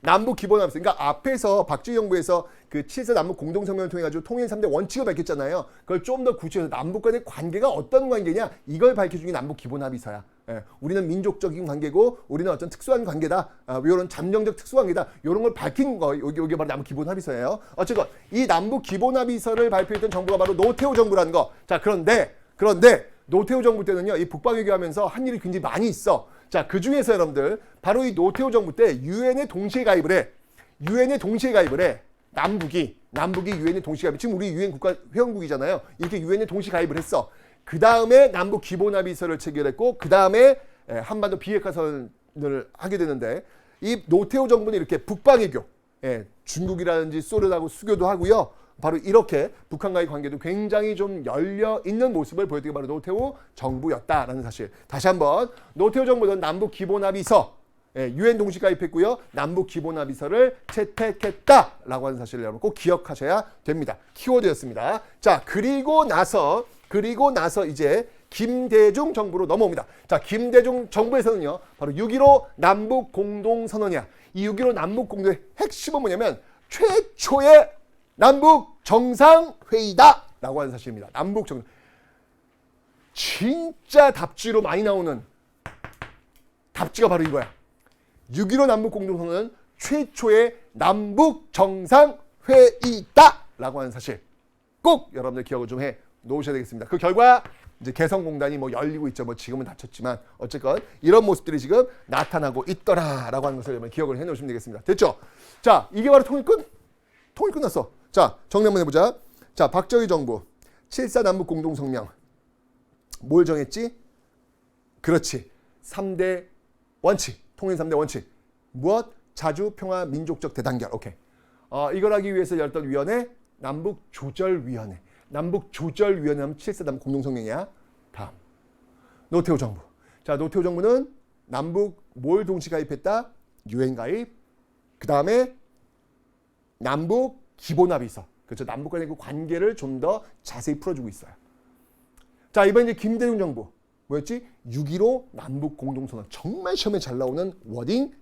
남북 기본합의서. 그러니까 앞에서 박정희 정부에서 그 7사 남북 공동성명을 통해 가지고 통일 3대 원칙을 밝혔잖아요. 그걸 좀 더 구체해서 남북 간의 관계가 어떤 관계냐 이걸 밝혀준 게 남북 기본합의서야. 예, 우리는 민족적인 관계고 우리는 어떤 특수한 관계다. 이런 잠정적 특수관계다. 이런 걸 밝힌 거 여기 바로 남북 기본합의서예요. 어쨌건 이 남북 기본합의서를 발표했던 정부가 바로 노태우 정부라는 거. 자 그런데 노태우 정부 때는요 이 북방외교하면서 한 일이 굉장히 많이 있어. 자 그 중에서 여러분들 바로 이 노태우 정부 때 유엔에 동시에 가입을 해. 남북이 유엔에 동시에 가입. 지금 우리 유엔 국가 회원국이잖아요. 이렇게 유엔에 동시 가입을 했어. 그 다음에 남북 기본합의서를 체결했고 그 다음에 한반도 비핵화선을 하게 되는데 이 노태우 정부는 이렇게 북방외교, 중국이라든지 소련하고 수교도 하고요. 바로 이렇게 북한과의 관계도 굉장히 좀 열려 있는 모습을 보여드리게 바로 노태우 정부였다라는 사실. 다시 한번 노태우 정부는 남북 기본합의서 유엔 동시 가입했고요. 남북 기본합의서를 채택했다라고 하는 사실을 여러분 꼭 기억하셔야 됩니다. 키워드였습니다. 자 그리고 나서 이제 김대중 정부로 넘어옵니다. 자 김대중 정부에서는요 바로 6.15 남북 공동선언이야. 이 6.15 남북 공동의 핵심은 뭐냐면 최초의 남북 정상회의다라고 하는 사실입니다. 남북 정 진짜 답지로 많이 나오는 답지가 바로 이거야. 6.15 남북 공동선언은 최초의 남북 정상회의다라고 하는 사실 꼭 여러분들 기억을 좀 해 놓으셔야 되겠습니다. 그 결과 이제 개성공단이 뭐 열리고 있죠. 뭐 지금은 닫혔지만 어쨌건 이런 모습들이 지금 나타나고 있더라라고 하는 것을 여러분 기억을 해 놓으시면 되겠습니다. 됐죠? 자 이게 바로 통일 끝났어. 자 정리 한번 해보자. 자 박정희 정부 7.4 남북 공동성명 뭘 정했지? 그렇지 3대 원칙 통일 3대 원칙 무엇? 자주 평화 민족적 대단결. 오케이. 이걸 하기 위해서 열었던 위원회 남북조절위원회. 남북조절위원회 7.4 남북 공동성명이야. 다음 노태우 정부. 자 노태우 정부는 남북 뭘 동시 가입했다? 유엔 가입. 그 다음에 남북 기본합의서. 그렇죠. 남북 간의 그 관계를 좀 더 자세히 풀어주고 있어요. 자 이번 이제 김대중 정부 뭐였지? 6.15 남북 공동선언. 정말 시험에 잘 나오는 워딩.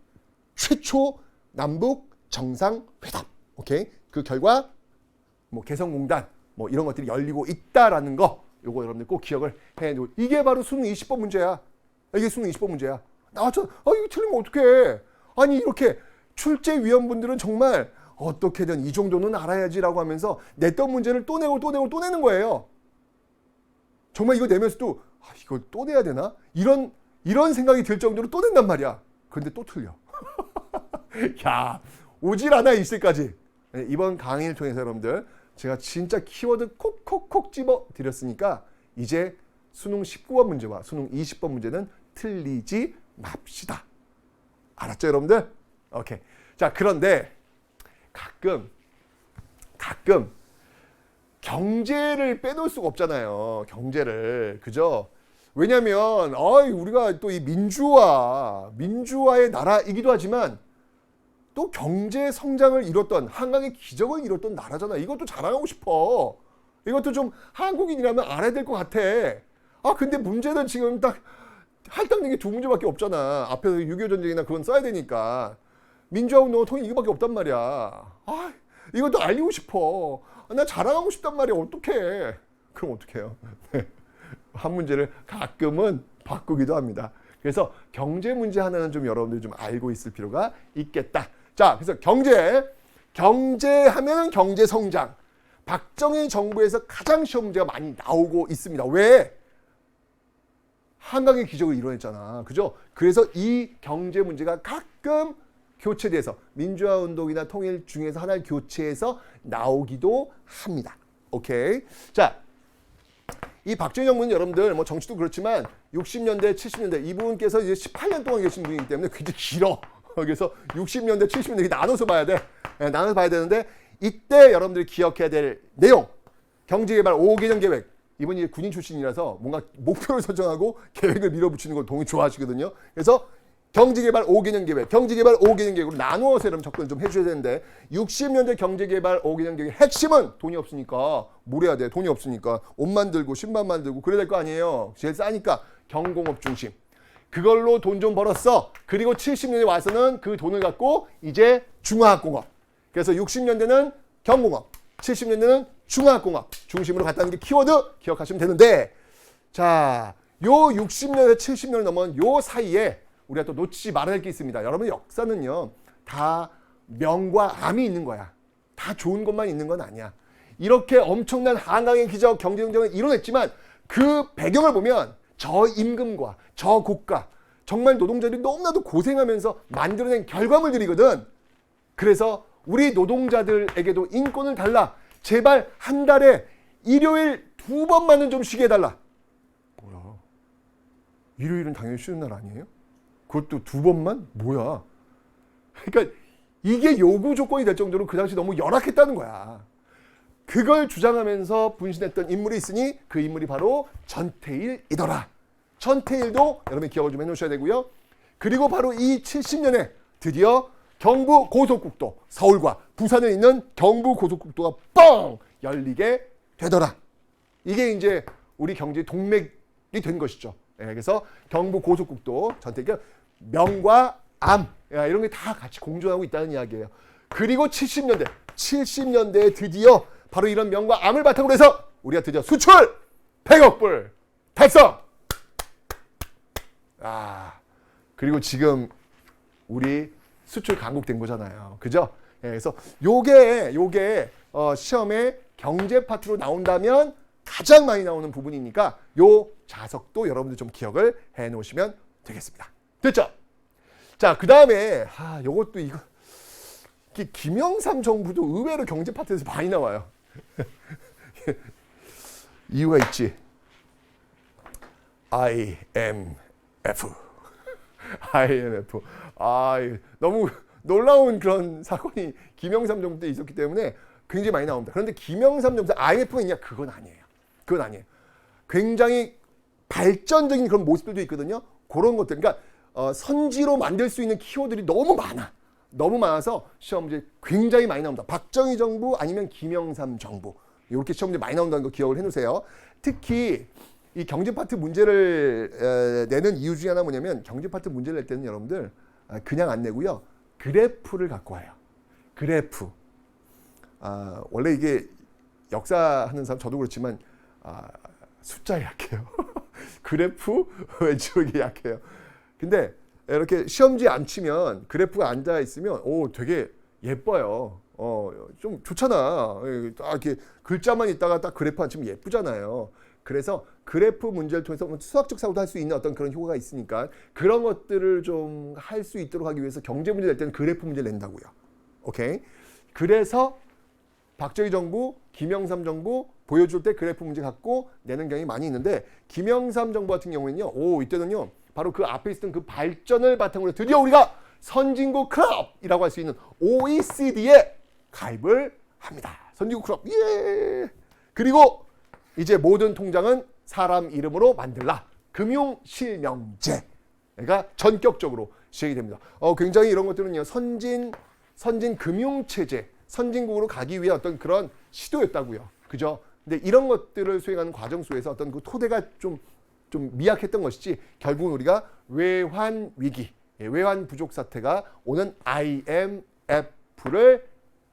최초 남북 정상회담. 오케이. 그 결과 뭐 개성공단 뭐 이런 것들이 열리고 있다라는 거. 요거 여러분들 꼭 기억을 해 놓으. 이게 바로 수능 20번 문제야. 이게 수능 20번 문제야. 나왔잖아. 이거 틀리면 어떡해. 아니 이렇게 출제위원분들은 정말 어떻게든 이 정도는 알아야지라고 하면서 냈던 문제를 또 내는 거예요. 정말 이거 내면서도 이걸 또 내야 되나? 이런 생각이 들 정도로 또 낸단 말이야. 그런데 또 틀려. 야, 오질 않아 이때까지. 이번 강의를 통해서 여러분들 제가 진짜 키워드 콕콕콕 집어 드렸으니까 이제 수능 19번 문제와 수능 20번 문제는 틀리지 맙시다. 알았죠, 여러분들? 오케이. 자, 그런데 가끔 경제를 빼놓을 수가 없잖아요. 경제를. 그죠? 왜냐면 우리가 또 이 민주화의 나라이기도 하지만 또 경제 성장을 이뤘던 한강의 기적을 이뤘던 나라잖아. 이것도 자랑하고 싶어. 이것도 좀 한국인이라면 알아야 될 것 같아. 근데 문제는 지금 딱 할당된 게 두 문제밖에 없잖아. 앞에서 6.25 전쟁이나 그건 써야 되니까. 민주화운동과 통일 이거밖에 없단 말이야. 이것도 알리고 싶어. 나 자랑하고 싶단 말이야. 어떡해. 그럼 어떡해요. 한 문제를 가끔은 바꾸기도 합니다. 그래서 경제 문제 하나는 좀 여러분들이 좀 알고 있을 필요가 있겠다. 자, 그래서 경제하면 경제 성장. 박정희 정부에서 가장 시험 문제가 많이 나오고 있습니다. 왜? 한강의 기적을 이뤄냈잖아. 그죠? 그래서 이 경제 문제가 가끔 교체돼서 민주화 운동이나 통일 중에서 하나를 교체해서 나오기도 합니다. 오케이. 자, 이 박정희 정부는 여러분들 뭐 정치도 그렇지만 60년대, 70년대 이분께서 이제 18년 동안 계신 분이기 때문에 굉장히 길어. 그래서 60년대, 70년대 이렇게 나눠서 봐야 돼. 나눠서 봐야 되는데 이때 여러분들이 기억해야 될 내용. 경제개발 5개년 계획. 이분이 이제 군인 출신이라서 뭔가 목표를 설정하고 계획을 밀어붙이는 걸 동의 좋아하시거든요. 그래서 경제개발 5개년 계획, 경제개발 5개년 계획으로 나누어서 여러분 접근을 좀 해줘야 되는데 60년대 경제개발 5개년 계획의 핵심은 돈이 없으니까 뭘 해야 돼? 돈이 없으니까 옷 만들고 신발 만들고 그래야 될 거 아니에요. 제일 싸니까 경공업 중심. 그걸로 돈 좀 벌었어. 그리고 70년대 와서는 그 돈을 갖고 이제 중화학공업. 그래서 60년대는 경공업, 70년대는 중화학공업 중심으로 갔다는 게 키워드 기억하시면 되는데, 자, 요 60년에서 70년을 넘은 요 사이에 우리가 또 놓치지 말아야 할 게 있습니다. 여러분, 역사는요, 다 명과 암이 있는 거야. 다 좋은 것만 있는 건 아니야. 이렇게 엄청난 한강의 기적, 경제성장을 이뤄냈지만 그 배경을 보면 저 임금과 저 국가, 정말 노동자들이 너무나도 고생하면서 만들어낸 결과물들이거든. 그래서 우리 노동자들에게도 인권을 달라. 제발 한 달에 일요일 2번만은 좀 쉬게 해달라. 뭐야? 일요일은 당연히 쉬는 날 아니에요? 그것도 2번만? 뭐야? 그러니까 이게 요구 조건이 될 정도로 그 당시 너무 열악했다는 거야. 그걸 주장하면서 분신했던 인물이 있으니 그 인물이 바로 전태일이더라. 전태일도 여러분 기억을 좀 해놓으셔야 되고요. 그리고 바로 이 70년에 드디어 경부 고속국도, 서울과 부산에 있는 경부 고속국도가 뻥 열리게 되더라. 이게 이제 우리 경제 동맥이 된 것이죠. 예, 그래서 경부 고속국도, 전태일이 명과 암 이런 게 다 같이 공존하고 있다는 이야기예요. 그리고 70년대에 드디어 바로 이런 명과 암을 바탕으로 해서 우리가 드디어 수출 100억 불 달성. 그리고 지금 우리 수출 강국된 거잖아요. 그죠? 예, 그래서 요게 시험에 경제 파트로 나온다면 가장 많이 나오는 부분이니까 요 자석도 여러분들 좀 기억을 해 놓으시면 되겠습니다. 됐죠? 자, 그 다음에 요것도 이거 김영삼 정부도 의외로 경제 파트에서 많이 나와요. 이유가 있지. IMF. 너무 놀라운 그런 사건이 김영삼 정부 때 있었기 때문에 굉장히 많이 나옵니다. 그런데 김영삼 정부 때 IMF가 있냐? 그건 아니에요. 굉장히 발전적인 그런 모습들도 있거든요. 그런 것들. 그러니까 선지로 만들 수 있는 키워드들이 너무 많아서 시험 문제 굉장히 많이 나옵니다. 박정희 정부 아니면 김영삼 정부. 이렇게 시험 문제 많이 나온다는 거 기억을 해놓으세요. 특히 이 경제 파트 문제를 내는 이유 중에 하나 뭐냐면, 경제 파트 문제를 낼 때는 여러분들 그냥 안 내고요. 그래프를 갖고 와요. 그래프. 원래 이게 역사하는 사람 저도 그렇지만 숫자에 약해요. 그래프 왼쪽에 약해요. 근데 이렇게 시험지에 안 치면 그래프가 앉아 있으면 되게 예뻐요. 좀 좋잖아. 딱 이렇게 글자만 있다가 딱 그래프 안 치면 예쁘잖아요. 그래서 그래프 문제를 통해서 수학적 사고도 할 수 있는 어떤 그런 효과가 있으니까 그런 것들을 좀 할 수 있도록 하기 위해서 경제 문제 낼 때는 그래프 문제를 낸다고요. 오케이? 그래서 박정희 정부, 김영삼 정부 보여줄 때 그래프 문제 갖고 내는 경향이 많이 있는데, 김영삼 정부 같은 경우에는요. 이때는요. 바로 그 앞에 있었던 그 발전을 바탕으로 드디어 우리가 선진국 클럽이라고 할 수 있는 OECD에 가입을 합니다. 선진국 클럽. 예. 그리고 이제 모든 통장은 사람 이름으로 만들라. 금융실명제가 전격적으로 시행이 됩니다. 굉장히 이런 것들은요. 선진 금융체제, 선진국으로 가기 위한 어떤 그런 시도였다고요. 그죠? 근데 이런 것들을 수행하는 과정 속에서 어떤 그 토대가 좀 미약했던 것이지, 결국은 우리가 외환 위기, 외환 부족 사태가 오는 IMF를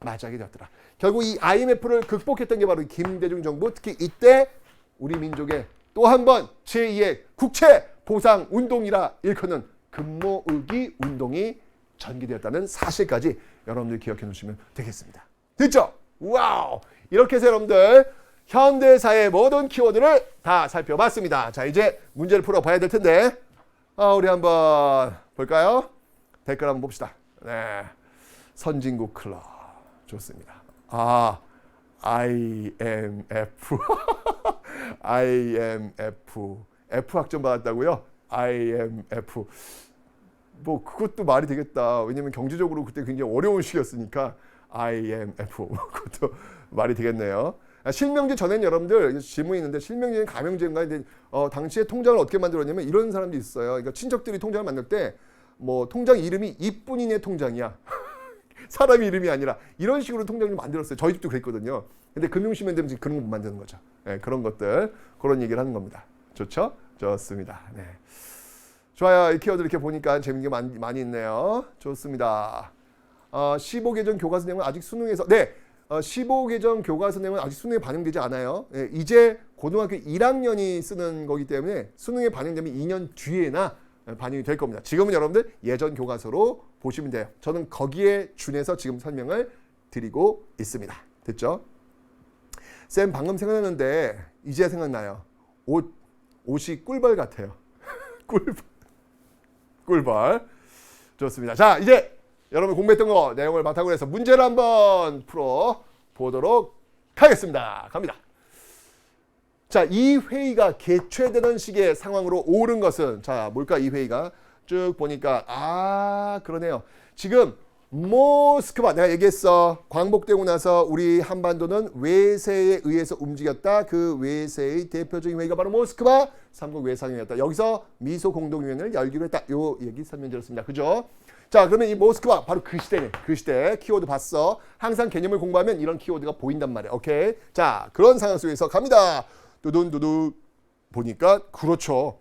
맞이하게 되었더라. 결국 이 IMF를 극복했던 게 바로 김대중 정부, 특히 이때 우리 민족의 또 한 번 제2의 국채 보상 운동이라 일컫는 금모으기 운동이 전개되었다는 사실까지 여러분들 기억해 놓으시면 되겠습니다. 됐죠? 와우! 이렇게 해서 여러분들 현대사의 모든 키워드를 다 살펴봤습니다. 자, 이제 문제를 풀어봐야 될 텐데 우리 한번 볼까요? 댓글 한번 봅시다. 네, 선진국 클럽 좋습니다. IMF IMF F 학점 받았다고요? IMF 뭐 그것도 말이 되겠다. 왜냐면 경제적으로 그때 굉장히 어려운 시기였으니까 IMF 그것도 말이 되겠네요. 실명제 전에는 여러분들 질문이 있는데, 실명제는 가명제인가? 근데 당시에 통장을 어떻게 만들었냐면 이런 사람도 있어요. 그러니까 친척들이 통장을 만들 때 뭐 통장 이름이 이쁜이네 통장이야. 사람 이름이 아니라 이런 식으로 통장을 만들었어요. 저희 집도 그랬거든요. 근데 금융시면 되면 그런 거 못 만드는 거죠. 네, 그런 것들, 그런 얘기를 하는 겁니다. 좋죠? 좋습니다. 네. 좋아요. 이 키워드 이렇게 보니까 재밌는 게 많이 있네요. 좋습니다. 15개정 교과서 내용은 아직 수능에서 15개정 교과서 내용은 아직 수능에 반영되지 않아요. 예, 이제 고등학교 1학년이 쓰는 거기 때문에 수능에 반영되면 2년 뒤에나 반영이 될 겁니다. 지금은 여러분들 예전 교과서로 보시면 돼요. 저는 거기에 준해서 지금 설명을 드리고 있습니다. 됐죠? 쌤 방금 생각났는데 이제 생각나요. 옷이 꿀벌 같아요. 꿀벌. 좋습니다. 자, 이제 여러분 공부했던 거 내용을 바탕으로 해서 문제를 한번 풀어 보도록 하겠습니다. 갑니다. 자, 이 회의가 개최되던 시기의 상황으로 옳은 것은 자, 뭘까 이 회의가 쭉 보니까 그러네요. 지금 모스크바 내가 얘기했어. 광복되고 나서 우리 한반도는 외세에 의해서 움직였다. 그 외세의 대표적인 회의가 바로 모스크바 삼국 외상회의였다. 여기서 미소 공동위원회를 열기로 했다. 요 얘기 설명드렸습니다. 그죠? 자, 그러면 이 모스크바 바로 그 시대네. 그 시대 키워드 봤어. 항상 개념을 공부하면 이런 키워드가 보인단 말이야. 오케이? 자, 그런 상황 속에서 갑니다. 두둔두두 보니까 그렇죠.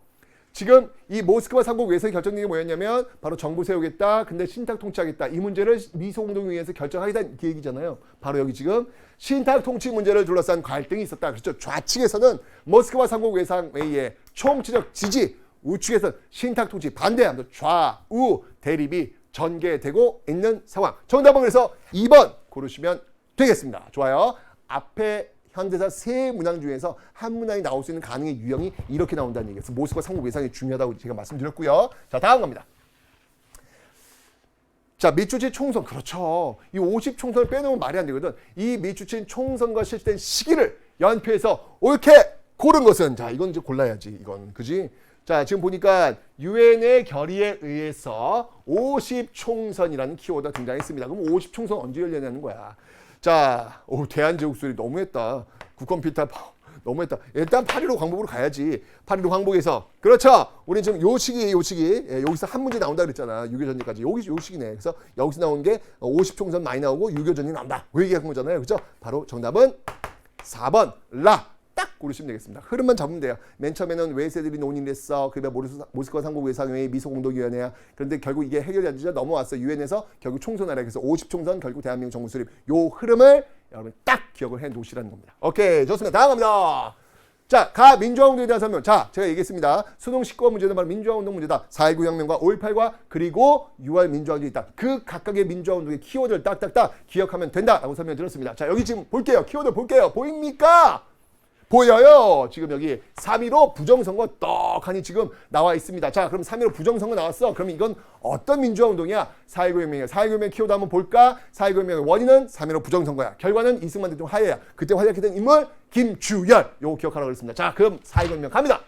지금 이 모스크바 삼국 외세에 결정된 게 뭐였냐면 바로 정부 세우겠다. 근데 신탁 통치하겠다. 이 문제를 미소공동위원회에서 결정하겠다는 그 얘기잖아요. 바로 여기 지금 신탁 통치 문제를 둘러싼 갈등이 있었다. 그렇죠. 좌측에서는 모스크바 삼국 외상회의의 총체적 지지, 우측에서는 신탁 통치 반대하면서 좌우 대립이 전개되고 있는 상황. 정답은 그래서 2번 고르시면 되겠습니다. 좋아요. 앞에 현대사 세 문항 중에서 한 문항이 나올 수 있는 가능의 유형이 이렇게 나온다는 얘기예요. 모스크바 삼국 외상이 중요하다고 제가 말씀드렸고요. 자, 다음 갑니다. 자, 미추치 총선. 그렇죠. 이 50 총선을 빼놓으면 말이 안 되거든. 이 미추치 총선과 실시된 시기를 연표해서 옳게 고른 것은 자, 이건 이제 골라야지. 이건 그지? 자, 지금 보니까 유엔의 결의에 의해서 50 총선이라는 키워드가 등장했습니다. 그럼 50 총선 언제 열리냐는 거야. 자, 대한제국소리 너무했다. 국권필탈 너무했다. 일단 8.15 광복으로 가야지. 8.15 광복에서 그렇죠. 우리 지금 요 시기 예, 여기서 한 문제 나온다 그랬잖아. 6.25 전쟁까지. 요 시기네. 그래서 여기서 나온 게 50 총선 많이 나오고 6.25 전쟁 나온다. 그 얘기한 거잖아요. 그렇죠? 바로 정답은 4번 라. 딱 고르시면 되겠습니다. 흐름만 잡으면 돼요. 맨 처음에는 외세들이 논의를 했어. 그다음에 모스크바 삼국 외상회의 미소공동위원회야. 그런데 결국 이게 해결이 안 되자 넘어왔어. 유엔에서 결국 총선하라. 그래서 50총선 결국 대한민국 정부 수립. 요 흐름을 여러분 딱 기억을 해 놓으시라는 겁니다. 오케이, 좋습니다. 다음 갑니다. 자, 민주화운동에 대한 설명. 자, 제가 얘기했습니다. 수능 19번 문제는 바로 민주화운동 문제다. 4.19 혁명과 5.18과 그리고 6월 민주화운동이 있다. 그 각각의 민주화운동의 키워드를 딱딱딱 기억하면 된다라고 설명드렸습니다. 자, 여기 지금 볼게요. 키워드 볼게요. 보입니까? 보여요. 지금 여기 3.15 부정선거 떡하니 지금 나와 있습니다. 자, 그럼 3.15 부정선거 나왔어. 그럼 이건 어떤 민주화운동이야? 4.19 혁명이야. 4.19 혁명 키워드 한번 볼까? 4.19 혁명의 원인은 3.15 부정선거야. 결과는 이승만 대통령 하야야. 그때 활약했던 인물 김주열. 요거 기억하라고 그랬습니다. 자, 그럼 4.19 혁명 갑니다.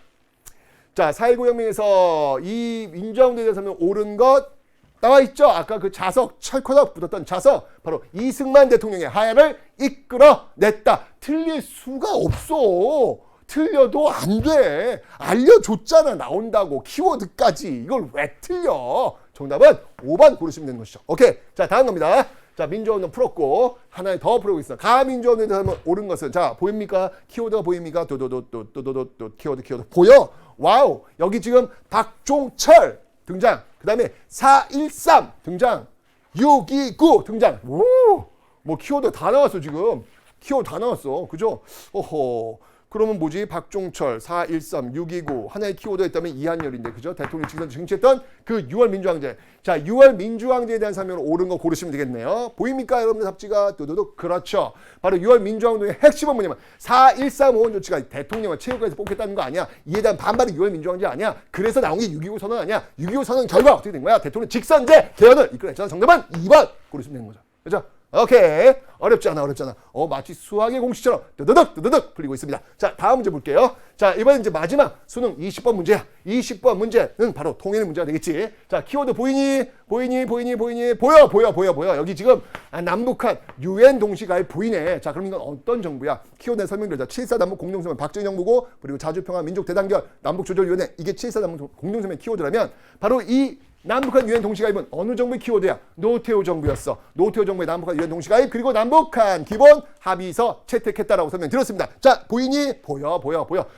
자, 4.19 혁명에서 이 민주화운동에 대해서 하면 옳은 것 나와 있죠. 아까 그 자석, 철커덕 붙었던 자석. 바로 이승만 대통령의 하야를 이끌어냈다. 틀릴 수가 없어. 틀려도 안 돼. 알려줬잖아. 나온다고. 키워드까지. 이걸 왜 틀려? 정답은 5번 고르시면 되는 것이죠. 오케이. 자, 다음 겁니다. 자, 민주화운동 풀었고 하나 더 풀어보겠습니다. 가민주화운동에 대해서 하면 옳은 것은 자, 보입니까? 키워드가 보입니까? 도도도도도도도 키워드 보여? 와우. 여기 지금 박종철 등장. 그 다음에 4.13 등장. 6.29 등장. 오, 뭐 키워드 다 나왔어 지금. 키워드 다 나왔어. 그죠? 어허. 그러면 뭐지? 박종철, 4.13, 6.29 하나의 키워드가 있다면 이한열인데 그죠? 대통령 직선 쟁취했던 그 6월 민주항쟁. 자, 6월 민주항쟁에 대한 설명을 옳은 거 고르시면 되겠네요. 보입니까? 여러분들 답지가 두두둑. 그렇죠. 바로 6월 민주항쟁의 핵심은 뭐냐면 4.13 5원 조치가 대통령을 체육관에서 뽑겠다는 거 아니야. 이에 대한 반발이 6월 민주항쟁 아니야. 그래서 나온 게 6.25 선언 아니야. 6.25 선언 결과 어떻게 된 거야? 대통령 직선제 개헌을 이끌어냈잖아. 정답은 2번 고르시면 되는 거죠. 그죠? 오케이. 어렵지 않아. 마치 수학의 공식처럼 뜨드득 풀리고 있습니다. 자, 다음 문제 볼게요. 자, 이번엔 이제 마지막 수능 20번 문제야. 20번 문제는 바로 통일의 문제가 되겠지. 자, 키워드 보이니? 보여. 여기 지금 남북한 유엔 동시가입 보이네. 자, 그럼 이건 어떤 정부야? 키워드에 설명드리자. 7.4 남북 공동성명 박정희 정부고 그리고 자주평화 민족대단결 남북조절위원회 이게 7.4 남북 공동성명 키워드라면 바로 이 남북한 유엔 동시가입은 어느 정부의 키워드야? 노태우 정부였어. 노태우 정부의 남북한 유엔 동시가입 그리고 남북한 기본 합의서 채택했다라고 설명드렸습니다. 자, 보이니? 보여.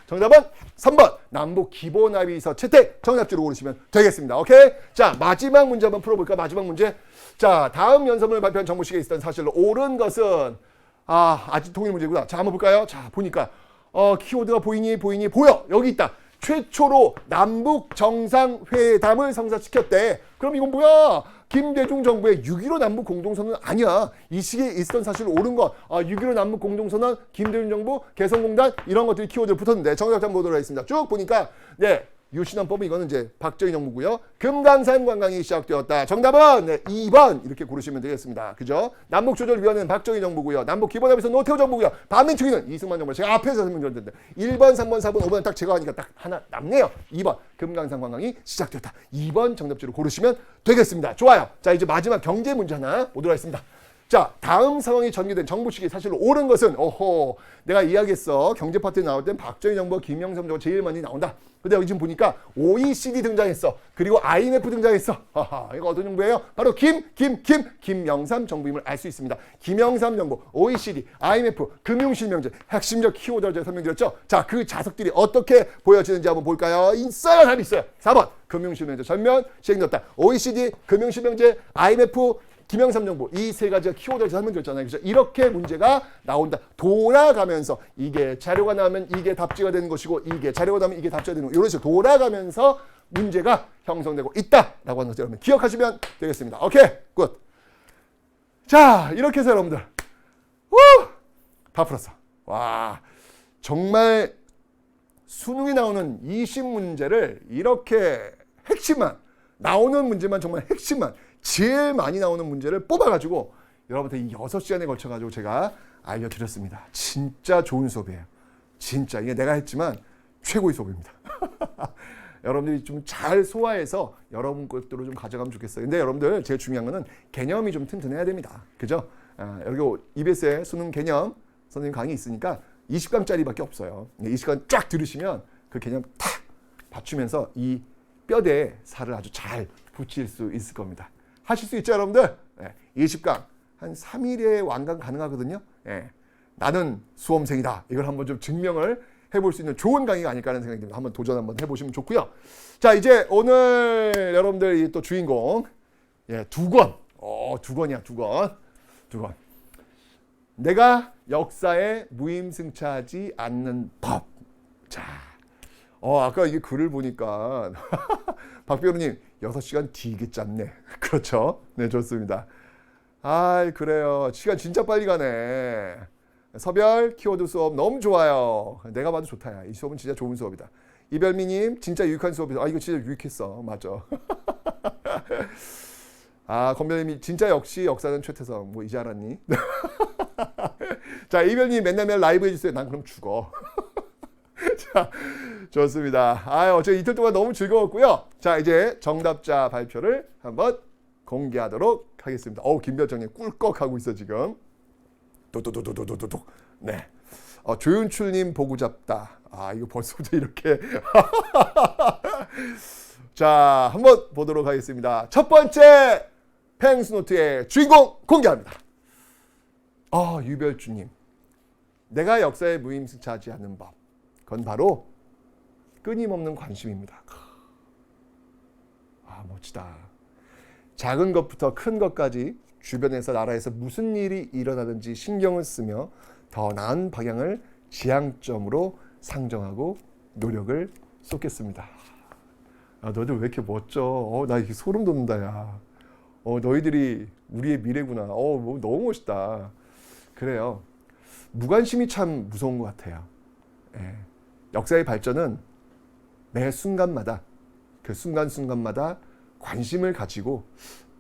정답은 3번 남북 기본 합의서 채택. 정답지로 고르시면 되겠습니다. 오케이? 자, 마지막 문제 한번 풀어볼까? 마지막 문제. 자, 다음 연설문을 발표한 정보식에 있었던 사실로 옳은 것은 아직 통일 문제구나. 자, 한번 볼까요? 자, 보니까 키워드가 보이니? 보여. 여기 있다. 최초로 남북 정상회담을 성사시켰대. 그럼 이건 뭐야? 김대중 정부의 6.15 남북 공동선언은 아니야. 이 시기에 있었던 사실 옳은 것. 6.15 남북 공동선언, 김대중 정부, 개성공단 이런 것들이 키워드로 붙었는데 정답 한번 보도록 하겠습니다. 쭉 보니까 네. 유신헌법은 이거는 이제 박정희 정부고요. 금강산 관광이 시작되었다. 정답은 네, 2번 이렇게 고르시면 되겠습니다. 그죠? 남북조절위원회는 박정희 정부고요. 남북기본합의서 노태우 정부고요. 반민특위는 이승만 정부. 제가 앞에서 설명드렸는데 1번, 3번, 4번, 5번 딱 제거하니까 딱 하나 남네요. 2번 금강산 관광이 시작되었다. 2번 정답지로 고르시면 되겠습니다. 좋아요. 자, 이제 마지막 경제 문제 하나 보도록 하겠습니다. 자, 다음 상황이 전개된 정부식이 사실 옳은 것은 내가 이야기했어. 경제 파트에 나올 땐 박정희 정부와 김영삼 정부가 제일 많이 나온다. 근데 여기 지금 보니까 OECD 등장했어. 그리고 IMF 등장했어. 이거 어떤 정부예요? 바로 김영삼 정부임을 알 수 있습니다. 김영삼 정부, OECD, IMF, 금융실명제 핵심적 키워드를 제가 설명드렸죠. 자, 그 자석들이 어떻게 보여지는지 한번 볼까요? 있어요, 답이 있어요. 4번 금융실명제 전면 시행되었다. OECD, 금융실명제, IMF, 김영삼 정부 이 세 가지가 키워드를 설명드렸잖아요. 그래서 이렇게 문제가 나온다. 돌아가면서 이게 자료가 나오면 이게 답지가 되는 것이고 이게 자료가 나오면 이게 답지가 되는 거. 이런 식으로 돌아가면서 문제가 형성되고 있다라고 하는 것을 여러분 기억하시면 되겠습니다. 오케이, 굿. 자, 이렇게 해서 여러분들 다 풀었어. 와, 정말 수능에 나오는 20문제를 이렇게 핵심만 나오는 문제만 정말 핵심만 제일 많이 나오는 문제를 뽑아가지고 여러분한테 이 6시간에 걸쳐가지고 제가 알려드렸습니다. 진짜 좋은 수업이에요. 진짜 이게 내가 했지만 최고의 수업입니다. 여러분들이 좀 잘 소화해서 여러분 것들로 좀 가져가면 좋겠어요. 근데 여러분들 제일 중요한 거는 개념이 좀 튼튼해야 됩니다. 그죠? 여기 EBS에 수능 개념 선생님 강의 있으니까 20강짜리밖에 없어요. 20강 쫙 들으시면 그 개념 탁 받치면서 이 뼈대에 살을 아주 잘 붙일 수 있을 겁니다. 하실 수 있죠, 여러분들? 20강 한 3일에 완강 가능하거든요. 나는 수험생이다. 이걸 한번 좀 증명을 해볼 수 있는 좋은 강의가 아닐까 하는 생각이 듭니다. 한번 도전 한번 해보시면 좋고요. 자, 이제 오늘 여러분들 또 주인공 2권. 2권이야, 2권. 내가 역사에 무임승차하지 않는 법. 자, 아까 이게 글을 보니까 박배우님 6시간 되게 짧네. 그렇죠? 네, 좋습니다. 그래요. 시간 진짜 빨리 가네. 서별 키워드 수업 너무 좋아요. 내가 봐도 좋다. 야. 이 수업은 진짜 좋은 수업이다. 이별미님 진짜 유익한 수업이다. 이거 진짜 유익했어. 맞아. 건별님이 진짜 역시 역사는 최태성. 뭐 이제 알았니? 자, 이별님 맨날 라이브 해주세요. 난 그럼 죽어. 자, 좋습니다. 어제 이틀 동안 너무 즐거웠고요. 자, 이제 정답자 발표를 한번 공개하도록 하겠습니다. 김별정님 꿀꺽하고 있어 지금. 도도도도도도도. 네. 조윤출님 보고 잡다. 이거 벌써부터 이렇게. 자, 한번 보도록 하겠습니다. 첫 번째 팽스노트의 주인공 공개합니다. 유별주님. 내가 역사에 무임승차하지 않는 법. 그건 바로 끊임없는 관심입니다. 멋지다. 작은 것부터 큰 것까지 주변에서 나라에서 무슨 일이 일어나든지 신경을 쓰며 더 나은 방향을 지향점으로 상정하고 노력을 쏟겠습니다. 너희들 왜 이렇게 멋져? 나 이렇게 소름 돋는다, 야. 너희들이 우리의 미래구나. 너무 멋있다. 그래요. 무관심이 참 무서운 것 같아요. 역사의 발전은 매 순간마다 그 순간순간마다 관심을 가지고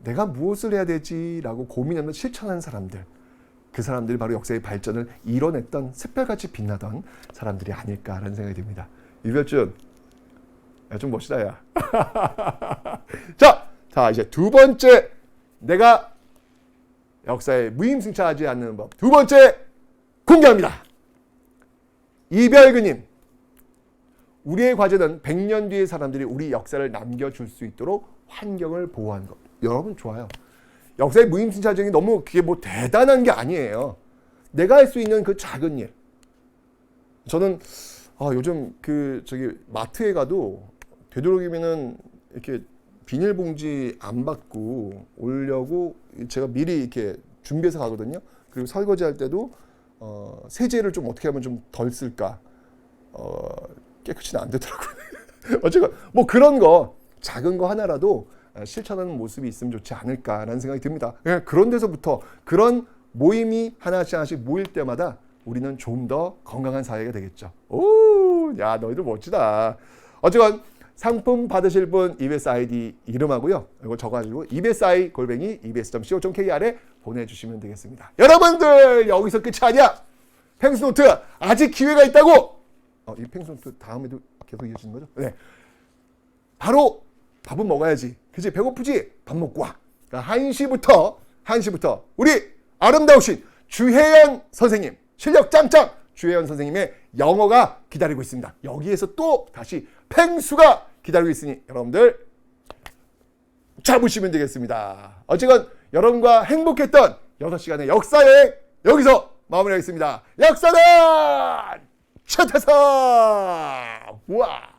내가 무엇을 해야 되지라고 고민하며 실천하는 사람들, 그 사람들이 바로 역사의 발전을 이뤄냈던 샛별같이 빛나던 사람들이 아닐까라는 생각이 듭니다. 유별준, 좀 멋지다, 야. 자, 이제 두 번째, 내가 역사에 무임승차하지 않는 법. 두 번째 공개합니다. 이별그님, 우리의 과제는 100년 뒤의 사람들이 우리 역사를 남겨줄 수 있도록 환경을 보호하는 것. 여러분 좋아요. 역사의 무임승차증이 너무 그게 뭐 대단한 게 아니에요. 내가 할 수 있는 그 작은 일. 저는 요즘 마트에 가도 되도록이면은 이렇게 비닐봉지 안 받고 오려고 제가 미리 이렇게 준비해서 가거든요. 그리고 설거지할 때도 세제를 좀 어떻게 하면 좀 덜 쓸까. 깨끗이는 안 되더라고요. 어쨌건 뭐 그런 거 작은 거 하나라도 실천하는 모습이 있으면 좋지 않을까라는 생각이 듭니다. 그런 데서부터 그런 모임이 하나씩 모일 때마다 우리는 좀 더 건강한 사회가 되겠죠. 오, 야 너희들 멋지다. 어쨌건 상품 받으실 분 EBS 아이디 이름하고요. 이거 적어가지고 ebsi@ebs.co.kr에 보내주시면 되겠습니다. 여러분들 여기서 끝이 아니야. 펭수노트 아직 기회가 있다고. 이 펭수노트 다음에도 계속 이어지는 거죠? 네. 바로 밥은 먹어야지. 그치? 배고프지? 밥 먹고 와. 그러니까 1시부터 우리 아름다우신 주혜연 선생님, 실력 짱짱 주혜연 선생님의 영어가 기다리고 있습니다. 여기에서 또 다시 펭수가 기다리고 있으니 여러분들 잡으시면 되겠습니다. 어쨌건 여러분과 행복했던 6시간의 역사여행 여기서 마무리하겠습니다. 역사는 최태성! 우와!